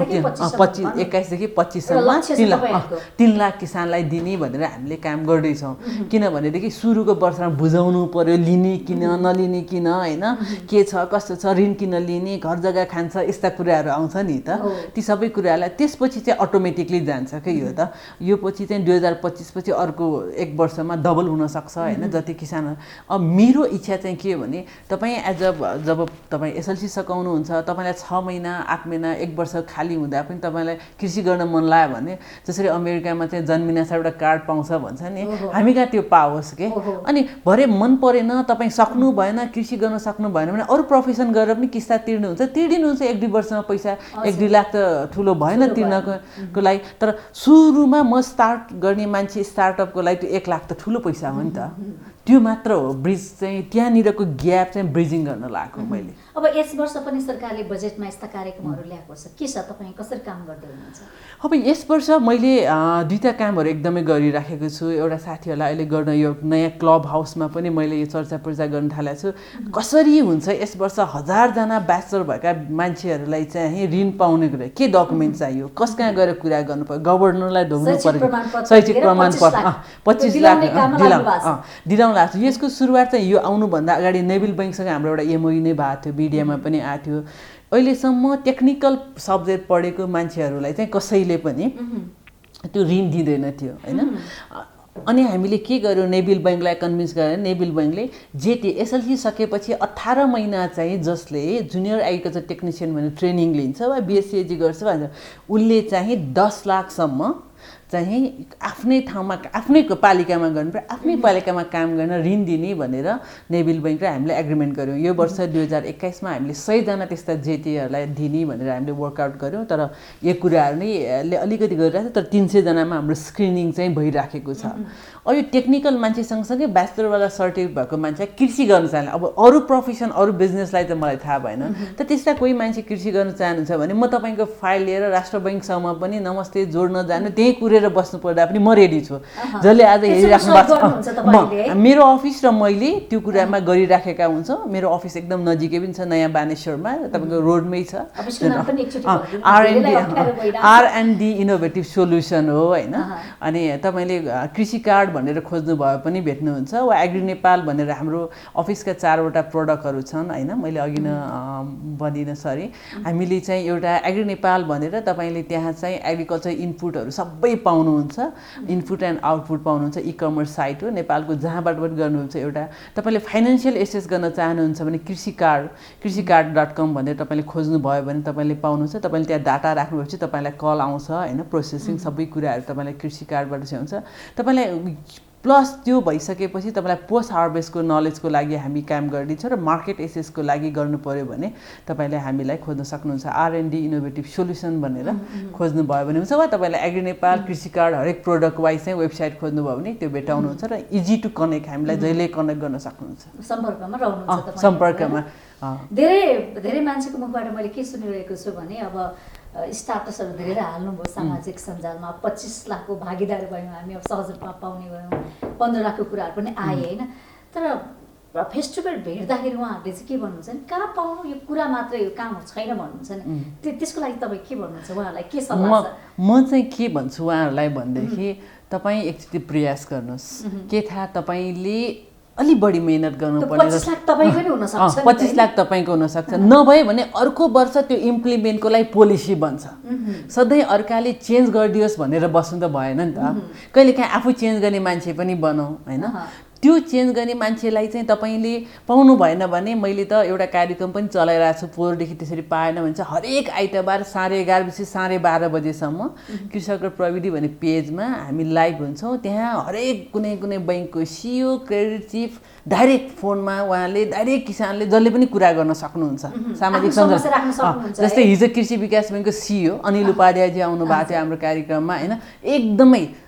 21 देखि 25 सम्म 3 लाख किसानलाई दिने भनेर हामीले काम गर्दैछौँ। किनभनेदेखि सुरुको वर्षमा बुझाउनु पर्यो, लिने किन नलिने किन होइन, के छ कस्तो छ, ऋण किन लिने, घर जग्गा खान्छ, यस्ता कुराहरू आउँछ नि त। ती सबै कुराहरूलाई त्यसपछि चाहिँ अटोमेटिकली जान्छ क्या यो त। यो पछि चाहिँ 2025 पछि अर्को 1 वर्षमा डबल हुनसक्छ होइन जति किसान। अब मेरो इच्छा चाहिँ के हो भने तपाईँ जब तपाईँ एसएलसी सकाउनुहुन्छ, तपाईँलाई 6 महिना 8 महिना 1 वर्ष खाली हुँदा पनि तपाईँलाई कृषि गर्न मन लाग्यो भने जसरी अमेरिकामा चाहिँ जन्मिनासाथ एउटा कार्ड पाउँछ भन्छ नि, हामी कहाँ त्यो पाओस् के। अनि भरे मन परेन, तपाईँ सक्नु भएन, कृषि गर्न सक्नु भएन भने अरू प्रोफेसन गरेर पनि किस्ता तिर्नुहुन्छ, तिर्दिनुहुन्छ 1-2 वर्षमा पैसा। 1-2 लाख त ठुलो भएन तिर्नको लागि, तर सुरुमा म स्टार्ट गर्ने मान्छे स्टार्टअपको लागि त्यो 1 लाख त ठुलो पैसा हो नि त। त्यो मात्र हो ब्रिज चाहिँ, त्यहाँनिरको ग्याप चाहिँ ब्रिजिङ गर्न लागेको मैले। अब यस वर्ष पनि सरकारले बजेटमा यस्ता कार्यक्रमहरू ल्याएको छ, के छ तपाईँ कसरी काम गर्दै हुनुहुन्छ? अब यस वर्ष मैले 2टा कामहरू एकदमै गरिराखेको छु। एउटा साथीहरूलाई अहिले गर्न यो नयाँ क्लब हाउसमा पनि मैले यो चर्चा पर्चा गर्न थालेको छु। कसरी हुन्छ यस वर्ष 1000 जना ब्याचलर भएका मान्छेहरूलाई चाहिँ ऋण पाउनेको लागि के डकुमेन्ट चाहियो, कस कहाँ गएर कुरा गर्नु पर्यो, गभर्नरलाई ढोग्नु पर्यो, शैक्षिक प्रमाणपत्र 25 लाख दिलाउनु लाग्छ। यसको सुरुवात चाहिँ यो आउनुभन्दा अगाडि नेभिल बैङ्कसँग हाम्रो एउटा एमओयू नै भएको थियो, बिडिएमा पनि आएको थियो। अहिलेसम्म टेक्निकल सब्जेक्ट पढेको मान्छेहरूलाई चाहिँ कसैले पनि त्यो ऋण दिँदैन थियो होइन। अनि हामीले के गर्यो, नेभिल बैङ्कलाई कन्भिन्स गरेर नेभिल बैङ्कले जेटी एसएलसी सकेपछि 18 महिना चाहिँ जसले जुनियर एग्रिकल्चर टेक्निसियन भनेर ट्रेनिङ लिन्छ वा बिएससिएजी गर्छ भन्छ, उसले चाहिँ 10 लाखसम्म चाहिँ आफ्नै ठाउँमा आफ्नै पालिकामा गर्नुपर्यो, आफ्नै पालिकामा काम गर्न ऋण दिने भनेर नेभिल बैंक र हामीले एग्रिमेन्ट गऱ्यौँ। यो वर्ष 2021 मा हामीले 100 जना त्यस्ता जेटीहरूलाई दिने भनेर हामीले वर्कआउट गऱ्यौँ। तर यो कुराहरू नै अलिकति गरिरहेको छ, तर 300 जनामा हाम्रो स्क्रिनिङ चाहिँ भइराखेको छ। अब यो टेक्निकल मान्छे सँगसँगै ब्याचलरवाला सर्टिफिकेट भएको मान्छे कृषि गर्न चाहन्छ। अब अरू प्रोफेसन अरू बिजनेसलाई त मलाई थाहा भएन, तर त्यस्ता कोही मान्छे कृषि गर्न चाहनुहुन्छ भने म तपाईँको फाइल लिएर राष्ट्र बैंकसम्म पनि नमस्ते जोड्न जानु, त्यहीँ कुरेर बस्नु पर्दा पनि म रेडी छु। जसले आज हेरिराख्नु भएको छ मेरो अफिस र मैले त्यो कुरामा गरिराखेका हुन्छौँ। मेरो अफिस एकदम नजिकै पनि छ, नयाँ बानेश्वरमा, तपाईँको रोडमै छ। R&D इनोभेटिभ सोल्युसन हो होइन। अनि तपाईँले कृषि कार्ड भनेर खोज्नु भयो पनि भेट्नुहुन्छ, वा एग्री नेपाल भनेर हाम्रो अफिसका 4वटा प्रडक्टहरू छन् होइन। मैले अघि न भनिनँ, सरी। हामीले चाहिँ एउटा एग्री नेपाल भनेर तपाईँले त्यहाँ चाहिँ एग्रिकल्चर इनपुटहरू सबै पाउनुहुन्छ, इनपुट एन्ड आउटपुट पाउनुहुन्छ। ई-कमर्स साइट हो, नेपालको जहाँबाट पनि गर्नुहुन्छ। एउटा तपाईँले फाइनेन्सियल एसेस गर्न चाहनुहुन्छ भने कृषिकार्ड.com भनेर तपाईँले खोज्नुभयो भने तपाईँले पाउनुहुन्छ। तपाईँले त्यहाँ डाटा राख्नुभएपछि तपाईँलाई कल आउँछ होइन, प्रोसेसिङ सबै कुराहरू तपाईँलाई कृषि कार्डबाट चाहिँ हुन्छ। तपाईँलाई प्लस त्यो भइसकेपछि तपाईँलाई पोस्ट हार्भेस्टको नलेजको लागि हामी काम गरिदिन्छौँ, र मार्केट एसेसको लागि गर्नु पऱ्यो भने तपाईँले हामीलाई खोज्न सक्नुहुन्छ। R&D इनोभेटिभ सोल्युसन भनेर खोज्नुभयो भने हुन्छ, वा तपाईँलाई एग्री नेपाल कृषि कार्ड हरेक प्रोडक्ट वाइज चाहिँ वेबसाइट खोज्नुभयो भने त्यो भेटाउनुहुन्छ, र इजी टु कनेक्ट, हामीलाई जहिले कनेक्ट गर्न सक्नुहुन्छ। सम्पर्कमा रहनुहुन्छ सम्पर्कमा। धेरै मान्छेको मुखबाट मैले के सुनिरहेको छु भने अब स्टाटसहरू धेरै हाल्नुभयो सामाजिक सञ्जालमा, 25 लाखको भागीदार भयौँ हामी, अब सहज रूपमा पाउने भयौँ, 15 लाखको कुराहरू पनि आए होइन। तर फेस टु फेस भेट्दाखेरि उहाँहरूले चाहिँ के भन्नुहुन्छ नि, कहाँ पाउनु, यो कुरा मात्रै यो काम छैन भन्नुहुन्छ नि, त्यसको लागि तपाईँ के भन्नुहुन्छ, उहाँहरूलाई के सल्लाह छ? म चाहिँ के भन्छु उहाँहरूलाई भनेदेखि, तपाईँ एकचोटि प्रयास गर्नुहोस्। के थाहा, तपाईँले अलि बढी मेहनत गर्नुपर्ने, 25 लाख तपाईँको नि हुनसक्छ, 25 लाख तपाईँको हुनसक्छ। नभए भने अर्को वर्ष त्यो इम्प्लिमेन्टको लागि पोलिसी बन्छ। सधैँ अर्काले चेन्ज गरिदियोस् भनेर बस्नु त भएन नि त। कहिलेकाहीँ आफू चेन्ज गर्ने मान्छे पनि बनाऊ होइन। त्यो चेन्ज गर्ने मान्छेलाई चाहिँ तपाईँले पाउनु भएन भने, मैले त एउटा कार्यक्रम पनि चलाइरहेको छु, पोहोरदेखि त्यसरी पाएन भने चाहिँ हरेक आइतबार 11:30 बजे 12:30 बजेसम्म कृषक र प्रविधि भन्ने पेजमा हामी लाइभ हुन्छौँ। त्यहाँ हरेक कुनै बैङ्कको CEO, क्रेडिट चिफ डाइरेक्ट फोनमा उहाँले डाइरेक्ट किसानले जसले पनि कुरा गर्न सक्नुहुन्छ। सामाजिक सञ्जाल जस्तै हिजो कृषि विकास बैङ्कको CEO अनिल उपाध्यायजी आउनु भएको थियो हाम्रो कार्यक्रममा होइन। एकदमै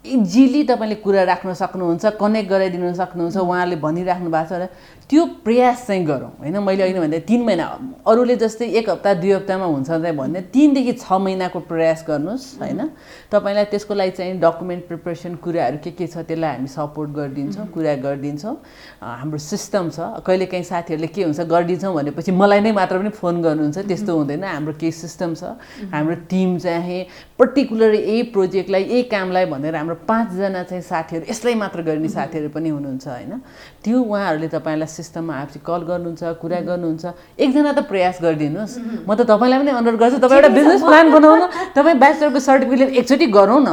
इजिली तपाईँले कुरा राख्न सक्नुहुन्छ, कनेक्ट गराइदिनु सक्नुहुन्छ। उहाँले भनिराख्नु भएको छ र त्यो प्रयास चाहिँ गरौँ होइन। मैले अहिले भन्दा 3 महिना, अरूले जस्तै 1 हप्ता 2 हप्तामा हुन्छ चाहिँ भन्ने 3 देखि 6 महिनाको प्रयास गर्नुहोस् होइन। तपाईँलाई त्यसको लागि चाहिँ डकुमेन्ट प्रिपरेसन कुराहरू के छ त्यसलाई हामी सपोर्ट गरिदिन्छौँ, कुरा गरिदिन्छौँ। हाम्रो सिस्टम छ। कहिलेकाहीँ साथीहरूले के हुन्छ, गरिदिन्छौँ भनेपछि मलाई नै मात्र पनि फोन गर्नुहुन्छ, त्यस्तो हुँदैन। हाम्रो केही सिस्टम छ। हाम्रो टिम चाहिँ पर्टिकुलर यही प्रोजेक्टलाई यही कामलाई भनेर हाम्रो 5 जना चाहिँ साथीहरू, यसलाई मात्र गर्ने साथीहरू पनि हुनुहुन्छ होइन। त्यो उहाँहरूले तपाईँलाई सिस्टममा आएपछि कल गर्नुहुन्छ, कुरा गर्नुहुन्छ। एकजना त प्रयास गरिदिनुहोस्। म त तपाईँलाई पनि अनुरोध गर्छु, तपाईँ एउटा बिजनेस प्लान बनाउनु, तपाईँ ब्याचलरको सर्टिफिकेट एकचोटि गरौँ न।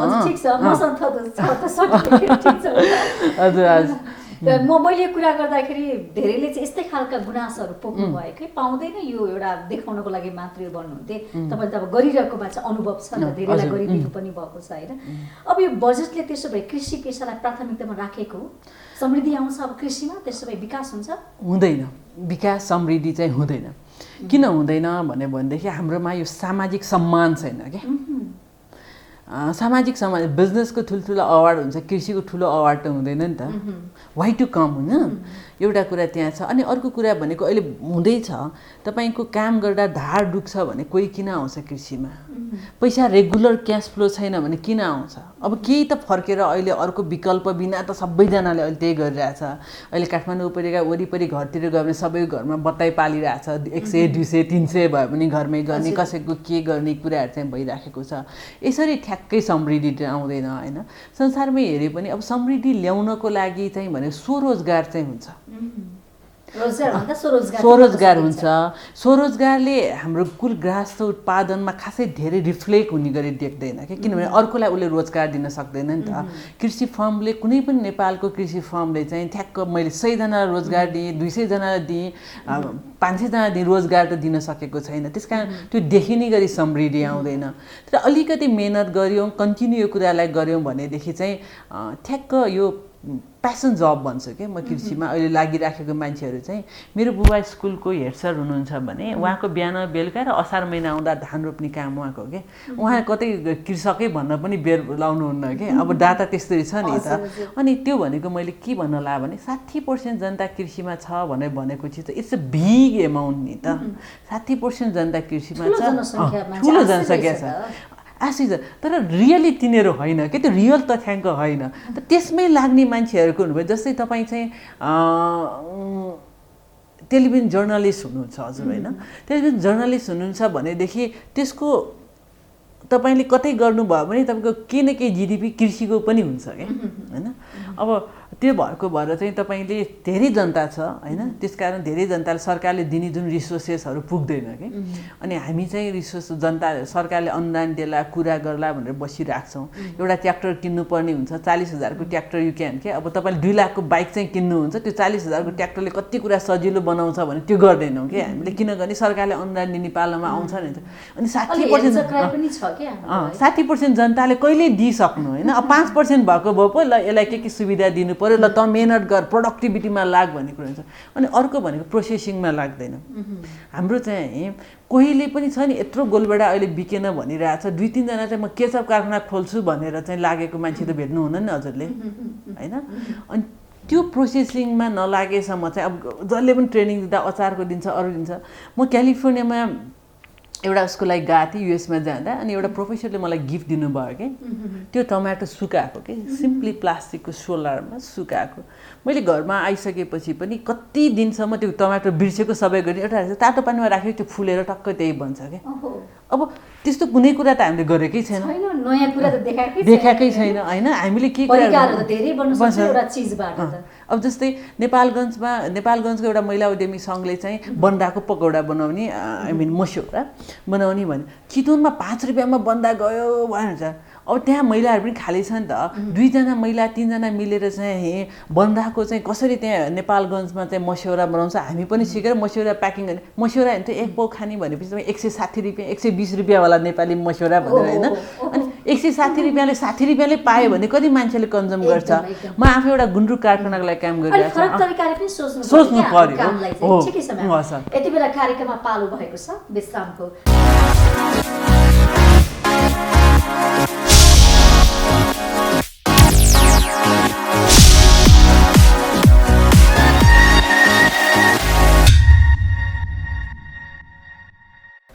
हजुर हजुर। मैले कुरा गर्दाखेरि धेरैले चाहिँ यस्तै खालका गुनासोहरू पोख्नु भयो कि पाउँदैन, यो एउटा देखाउनको लागि मात्रै भन्नुहुन्थे। तपाईँले त अब गरिरहेको मान्छे अनुभव छ, धेरैलाई गरिदिनु पनि भएको छ होइन। अब यो बजेटले त्यसो भए कृषि पेसालाई प्राथमिकतामा राखेको समृद्धि आउँछ अब कृषिमा, त्यसो भए विकास हुन्छ? हुँदैन, विकास समृद्धि चाहिँ हुँदैन। किन हुँदैन भनेदेखि हाम्रोमा यो सामाजिक सम्मान छैन क्या। सामाजिक समाज, बिजनेसको ठुल्ठुलो अवार्ड हुन्छ, कृषिको ठुलो अवार्ड त हुँदैन नि त। वाइ टु कम होइन, एउटा कुरा त्यहाँ छ। अनि अर्को कुरा भनेको अहिले हुँदैछ, तपाईँको काम गर्दा ढाड दुख्छ भने कोही किन आउँछ कृषिमा? पैसा रेगुलर क्यास फ्लो छैन भने किन आउँछ? अब केही त फर्केर अहिले अर्को विकल्प बिना त सबैजनाले अहिले त्यही गरिरहेछ। अहिले काठमाडौँ उपत्यका वरिपरि घरतिर गयो भने सबैको घरमा बत्ताई पालिरहेछ, 100, 200, 300 भयो भने घरमै गर्ने, कसैको के गर्ने कुराहरू चाहिँ भइराखेको छ। यसरी ठ्याक्कै समृद्धि आउँदैन होइन। संसारमै हेरे पनि अब समृद्धि ल्याउनको लागि चाहिँ भने स्वरोजगार चाहिँ हुन्छ। रोजगार भन्दा स्वरोजगार स्वरोजगार हुन्छ। स्वरोजगारले हाम्रो कुल गृहस्थ उत्पादनमा खासै धेरै रिफ्लेक्ट हुने गरी देख्दैन कि, किनभने अर्कोलाई उसले रोजगार दिन सक्दैन नि त। कृषि फर्मले कुनै पनि नेपालको कृषि फर्मले चाहिँ ठ्याक्क मैले 100 जनालाई रोजगार दिएँ, 200 जनालाई दिएँ, 500 जना दिएँ, रोजगार त दिन सकेको छैन। त्यसकारण त्यो देखिने गरी समृद्धि आउँदैन। तर अलिकति मेहनत गऱ्यौँ, कन्टिन्यू यो कुरालाई गऱ्यौँ भनेदेखि चाहिँ ठ्याक्क यो प्यासन जब भन्छ क्या। म कृषिमा अहिले लागिराखेको मान्छेहरू चाहिँ, मेरो बुबा स्कुलको हेड सर हुनुहुन्छ भने उहाँको बिहान बेलुका र असार महिना आउँदा धान रोप्ने काम उहाँको के। उहाँ कतै कृषकै भन्न पनि बेर लाउनुहुन्न कि। अब डाटा त्यस्तै छ नि त। अनि त्यो भनेको मैले के भन्न ला भने 60% जनता कृषिमा छ भनेर भनेको चिज इट्स अ बिग एमाउन्ट नि त। 60% जनता कृषिमा छ, ठुलो जनसङ्ख्या छ, आशी छ। तर रियली तिनीहरू होइन कि, त्यो रियल तथ्याङ्क होइन। त त्यसमै लाग्ने मान्छेहरूको हुनुभयो। जस्तै तपाईँ चाहिँ टेलिभिजन जर्नलिस्ट हुनुहुन्छ हजुर होइन, टेलिभिजन जर्नलिस्ट हुनुहुन्छ भनेदेखि त्यसको तपाईँले कतै गर्नुभयो भने तपाईँको केही न केही जिडिपी कृषिको पनि हुन्छ क्या होइन। अब त्यो भएको भएर चाहिँ तपाईँले धेरै जनता छ होइन, त्यसकारण धेरै जनताले सरकारले दिने जुन रिसोर्सेसहरू पुग्दैन कि। अनि हामी चाहिँ रिसोर्स जनता सरकारले अनुदान देला कुरा गर्ला भनेर बसिरहेको छौँ। एउटा ट्र्याक्टर किन्नुपर्ने हुन्छ, 40,000 को ट्र्याक्टर यु क्यान के। अब तपाईँले 2 लाखको बाइक चाहिँ किन्नुहुन्छ, त्यो 40,000 को ट्र्याक्टरले कति कुरा सजिलो बनाउँछ भने त्यो गर्दैनौँ कि हामीले, किनभने सरकारले अनुदान दिने पालामा आउँछ नि त। अनि 60% जनताले कहिल्यै दिइसक्नु होइन। अब 5% भएको भए पो ल यसलाई के सुविधा दिनु पऱ्यो, ल त मेहनत गर, प्रोडक्टिभिटीमा लाग भन्ने कुरा हुन्छ। अनि अर्को भनेको प्रोसेसिङमा लाग्दैन। हाम्रो चाहिँ कोहीले पनि छ नि, यत्रो गोलबेडा अहिले बिकेन भनिरहेछ, 2-3 जना चाहिँ म केचप कारखाना खोल्छु भनेर चाहिँ लागेको मान्छे त भेट्नुहुन्न नि हजुरले होइन। अनि त्यो प्रोसेसिङमा नलागेसम्म चाहिँ अब जसले पनि ट्रेनिङ दिँदा अचारको दिन्छ, अरू दिन्छ। म क्यालिफोर्नियामा एउटा उसको लागि गएको थिएँ युएसमा जाँदा, अनि एउटा प्रोफेसरले मलाई गिफ्ट दिनुभयो कि त्यो टमाटो सुकाएको कि, सिम्पली प्लास्टिकको सोलरमा सुकाएको। मैले घरमा आइसकेपछि पनि कति दिनसम्म त्यो टमाटर बिर्सेको सबै गरी एउटा तातो पानीमा राखेको त्यो फुलेर टक्क त्यही बन्छ क्या। अब त्यस्तो कुनै कुरा त हामीले गरेकै छैन, नयाँ कुरा त देखाएकै छैन होइन। हामीले के अब जस्तै नेपालगञ्जको एउटा महिला उद्यमी सङ्घले चाहिँ बन्दाको पकौडा बनाउने मस्यौरा बनाउने भने चितवनमा 5 रुपियाँमा बन्दा गयो भन्छ। अब त्यहाँ महिलाहरू पनि खाली छ नि त। 2 जना महिला 3 जना मिलेर चाहिँ बन्दाको चाहिँ कसरी त्यहाँ नेपालगञ्जमा चाहिँ मस्यौरा बनाउँछ हामी पनि सिकेर मस्यौरा प्याकिङ गर्ने। मस्यौरा होइन त्यो 1 पाउ खाने भनेपछि तपाईँ 160 रुपियाँ 120 रुपियाँवाला नेपाली मस्यौरा भनेर होइन। अनि 160 रुपियाँले 60 रुपियाँले पायो भने कति मान्छेले कन्ज्युम गर्छ। म आफै एउटा गुन्द्रुक कारखानाको लागि काम गरिरहेको छु, सोच्नु पर्यो हो। यति बेला कार्यक्रममा पालो भएको छ विश्रामको।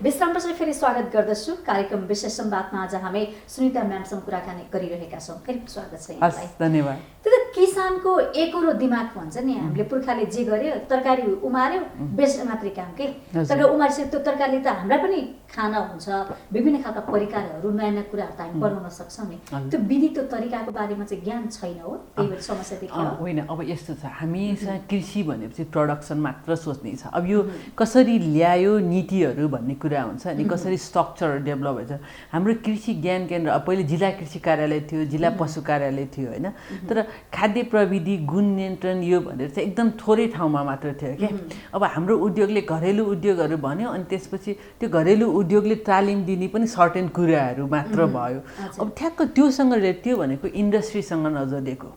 विश्रामपछि फेरि स्वागत गर्दछु कार्यक्रम विशेष संवादमा। आज हामी सुनिता म्यामसँग कुराकानी गरिरहेका छौँ। फेरि स्वागत छ यहाँलाई। धन्यवाद। त्यो त किसानको एकरो दिमाग भन्छ नि, हामीले पुर्खाले जे गर्यो तरकारी उमार्यो बेच्ने मात्रै काम के। तर उमारिसके त्यो तरकारीले त हामीलाई पनि खाना हुन्छ, विभिन्न खालका परिकारहरू नयाँ नयाँ कुराहरू त हामी बनाउन सक्छौँ नि। त्यो विधि त्यो तरिकाको बारेमा चाहिँ ज्ञान छैन हो, त्यही भएर समस्या देखियो होइन। अब यस्तो छ, हामीसँग कृषि भनेपछि प्रडक्सन मात्र सोच्ने छ। अब यो कसरी ल्यायो नीतिहरू भन्ने कुरा हुन्छ, अनि कसरी स्ट्रक्चर डेभलप हुन्छ। हाम्रो कृषि ज्ञान केन्द्र पहिले जिल्ला कृषि कार्यालय थियो, जिल्ला पशु कार्यालय थियो होइन। तर खाद्य प्रविधि गुण नियन्त्रण यो भनेर चाहिँ एकदम थोरै ठाउँमा मात्र थियो क्या। अब हाम्रो उद्योगले घरेलु उद्योगहरू भन्यो, अनि त्यसपछि त्यो घरेलु उद्योगले तालिम दिने पनि सर्टेन कुराहरू मात्र भयो। अब ठ्याक्क त्योसँग त्यो भनेको इन्डस्ट्रीसँग नजोडेको।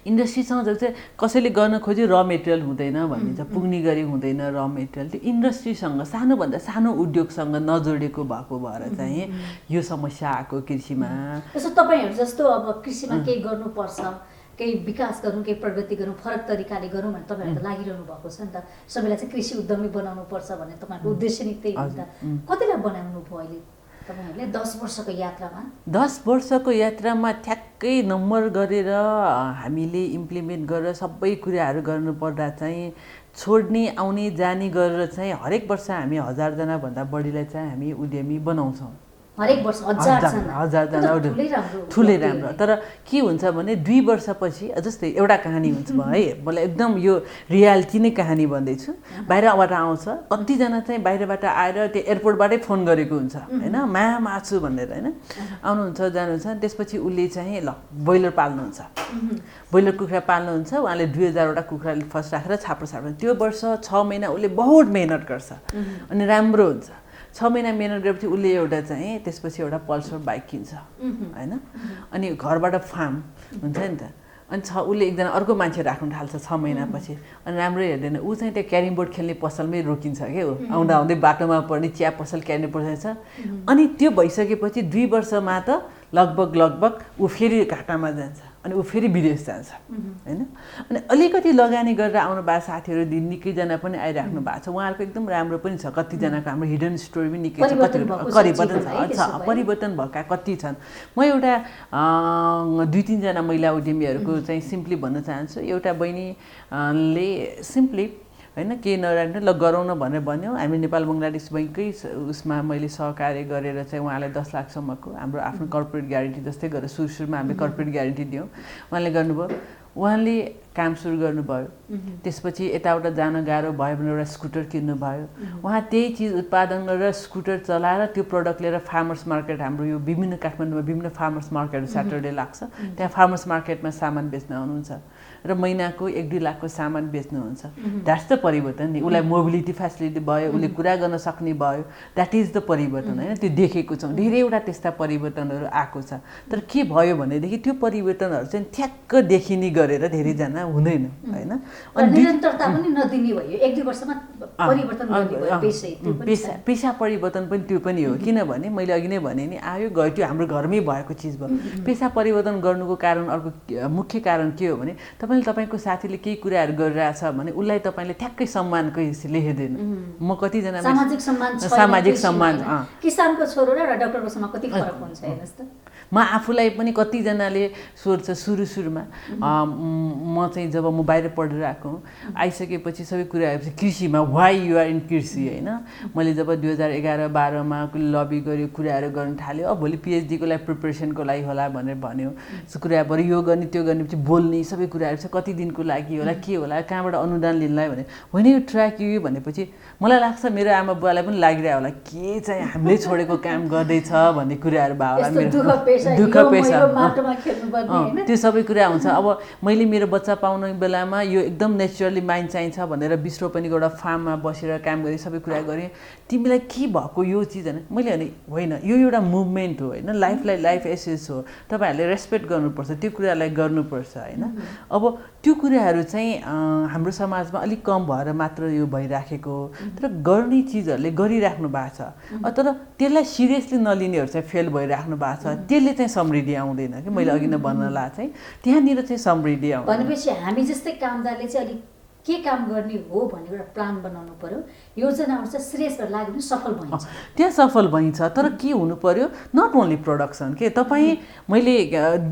इन्डस्ट्रीसँग जब चाहिँ कसैले गर्न खोज्यो र मेटेरियल हुँदैन भनिन्छ, पुग्ने गरी हुँदैन र मेटेरियल। त्यो इन्डस्ट्रीसँग सानोभन्दा सानो उद्योगसँग नजोडेको भएको भएर चाहिँ यो समस्या आएको कृषिमा। जस्तो तपाईँहरू जस्तो अब कृषिमा केही गर्नुपर्छ, केही विकास गरौँ, केही प्रगति गरौँ, फरक तरिकाले गरौँ भने तपाईँहरू त लागिरहनु भएको छ नि त। सबैलाई चाहिँ कृषि उद्यमी बनाउनु पर्छ भन्ने तपाईँहरूको उद्देश्य नै त्यही हुन्छ। कतिलाई बनाउनु भयो अहिले तपाईँहरूले 10 वर्षको यात्रामा? 10 वर्षको यात्रामा ठ्याक्कै नम्बर गरेर हामीले इम्प्लिमेन्ट गरेर सबै कुराहरू गर्नुपर्दा चाहिँ छोड्ने आउने जाने गरेर चाहिँ हरेक वर्ष हामी 1000 जनाभन्दा बढीलाई चाहिँ हामी उद्यमी बनाउँछौँ। हरेक वर्ष हजारजना हजारजना ठुलै राम्रो तर के हुन्छ भने 2 वर्षपछि जस्तै एउटा कहानी हुन्छ है मलाई एकदम यो रियालिटी नै कहानी भन्दैछु बाहिरबाट आउँछ कतिजना चाहिँ बाहिरबाट आएर त्यो एयरपोर्टबाटै फोन गरेको हुन्छ होइन मामा छु भनेर होइन आउनुहुन्छ जानुहुन्छ त्यसपछि उसले चाहिँ ल ब्रोइलर पाल्नुहुन्छ ब्रोइलर कुखुरा पाल्नुहुन्छ उहाँले 2000वटा कुखुरा फर्स्ट राखेर छाप्रो त्यो वर्ष 6 महिना उसले बहुत मेहनत गर्छ अनि राम्रो हुन्छ 6 महिना मेहनत गरेपछि उसले एउटा चाहिँ त्यसपछि एउटा पल्सर बाइक किन्छ होइन अनि घरबाट फार्म हुन्छ नि त अनि उसले एकजना अर्को मान्छे राख्नु थाल्छ 6 महिनापछि अनि राम्रो हेर्दैन ऊ चाहिँ त्यो क्यारिङ बोर्ड खेल्ने पसलमै रोकिन्छ क्या ऊ आउँदा आउँदै बाटोमा पर्ने चिया पसल क्यारिङ बोर्ड छ अनि त्यो भइसकेपछि 2 वर्षमा त लगभग ऊ फेरि घाटामा जान्छ अनि ऊ फेरि विदेश जान्छ होइन अनि अलिकति लगानी गरेर आउनु भएको साथीहरू दिन निकैजना पनि आइराख्नु भएको छ उहाँहरूको एकदम राम्रो पनि छ कतिजनाको हाम्रो हिडन स्टोरी पनि निकै छ परिवर्तन भएका कति छन् म एउटा 2-3 जना महिला उद्यमीहरूको चाहिँ सिम्पली भन्न चाहन्छु एउटा बहिनीले सिम्पली होइन केही नराख्नु ल गरौँ न भनेर भन्यो हामी नेपाल बङ्गलादेश बैङ्ककै उसमा मैले सहकार्य गरेर चाहिँ उहाँलाई 10 लाखसम्मको हाम्रो आफ्नो कर्पोरेट ग्यारेन्टी जस्तै गरेर सुरुमा हामीले कर्पोरेट ग्यारेन्टी दियौँ उहाँले गर्नुभयो उहाँले काम सुरु गर्नुभयो त्यसपछि यताउता जान गाह्रो भयो भने एउटा स्कुटर किन्नुभयो उहाँ त्यही चिज उत्पादन गरेर स्कुटर चलाएर त्यो प्रडक्ट लिएर फार्मर्स मार्केट हाम्रो यो विभिन्न काठमाडौँमा विभिन्न फार्मर्स मार्केट स्याटरडे लाग्छ त्यहाँ फार्मर्स मार्केटमा सामान बेच्न आउनुहुन्छ र महिनाको 1-2 लाखको सामान बेच्नुहुन्छ द्याट्स द परिवर्तन नि उसलाई मोबिलिटी फेसिलिटी भयो उसले कुरा गर्न सक्ने भयो द्याट इज द परिवर्तन होइन त्यो देखेको छौँ धेरैवटा त्यस्ता परिवर्तनहरू आएको छ तर के भयो भनेदेखि त्यो परिवर्तनहरू चाहिँ ठ्याक्क देखिने गरेर धेरैजना हुँदैन होइन निरन्तरता पनि नदिने भयो 1-2 वर्षमा परिवर्तन गर्ने भयो पेसा परिवर्तन पनि त्यो पनि हो किनभने मैले अघि नै भने नि आयो गयो त्यो हाम्रो घरमै भएको चिज भयो पेसा परिवर्तन गर्नुको कारण अर्को मुख्य कारण के हो भने तपाईँले तपाईँको साथीले केही कुराहरू गरिरहेछ भने उसलाई तपाईँले ठ्याक्कै सम्मानको हिस्साले हेर्दैन म कतिजना सामाजिक सम्मान किसानको छोरो र डाक्टरको सम्म कति फरक हुन्छ हेर्नुस् त म आफूलाई पनि कतिजनाले सोध्छ सुरुमा म चाहिँ जब म बाहिर पढेर आएको आइसकेपछि सबै कुराहरू कृषिमा वाइ युआर इन कृषि होइन मैले जब 2011-12मा लबी गऱ्यो कुराहरू गर्न थाल्यो अब भोलि पिएचडीको लागि प्रिपरेसनको लागि होला भनेर भन्यो कुराहरू यो गर्ने त्यो गर्ने पछि बोल्ने सबै कुराहरू छ कति दिनको लागि होला के होला कहाँबाट अनुदान लिनलाई भने होइन यो ट्र्याक यो भनेपछि मलाई लाग्छ मेरो आमा बुवालाई पनि लागिरहेको होला के चाहिँ हामीले छोडेको काम गर्दैछ भन्ने कुराहरू भयो होला मेरो दुःख पेसा त्यो सबै कुरा हुन्छ अब मैले मेरो बच्चा पाउने बेलामा यो एकदम नेचुरली माइन्ड चाहिन्छ भनेर 20 रोपनीको एउटा फार्ममा बसेर काम गरेँ सबै कुरा गरेँ तिमीलाई के भएको यो चिज होइन मैले होइन यो एउटा मुभमेन्ट हो होइन लाइफलाई लाइफ एसेस हो तपाईँहरूले रेस्पेक्ट गर्नुपर्छ त्यो कुरालाई गर्नुपर्छ होइन अब त्यो कुराहरू चाहिँ हाम्रो समाजमा अलिक कम भएर मात्र यो भइराखेको तर गर्ने चिजहरूले गरिराख्नु भएको छ तर त्यसलाई सिरियसली नलिनेहरू चाहिँ फेल भइराख्नु भएको छ त्यसले चाहिँ समृद्धि आउँदैन कि मैले अघि नै भन्नला चाहिँ त्यहाँनिर चाहिँ समृद्धि आउँछ भनेपछि हामी जस्तै कामदारले चाहिँ अलिक के काम गर्ने हो भन्ने एउटा प्लान बनाउनु पर्यो योजनाहरू चाहिँ श्रेष्ठ लाग्यो भने सफल भइन्छ त्यहाँ सफल भइन्छ तर के हुनु पर्यो नट ओन्ली प्रोडक्सन के तपाईँ मैले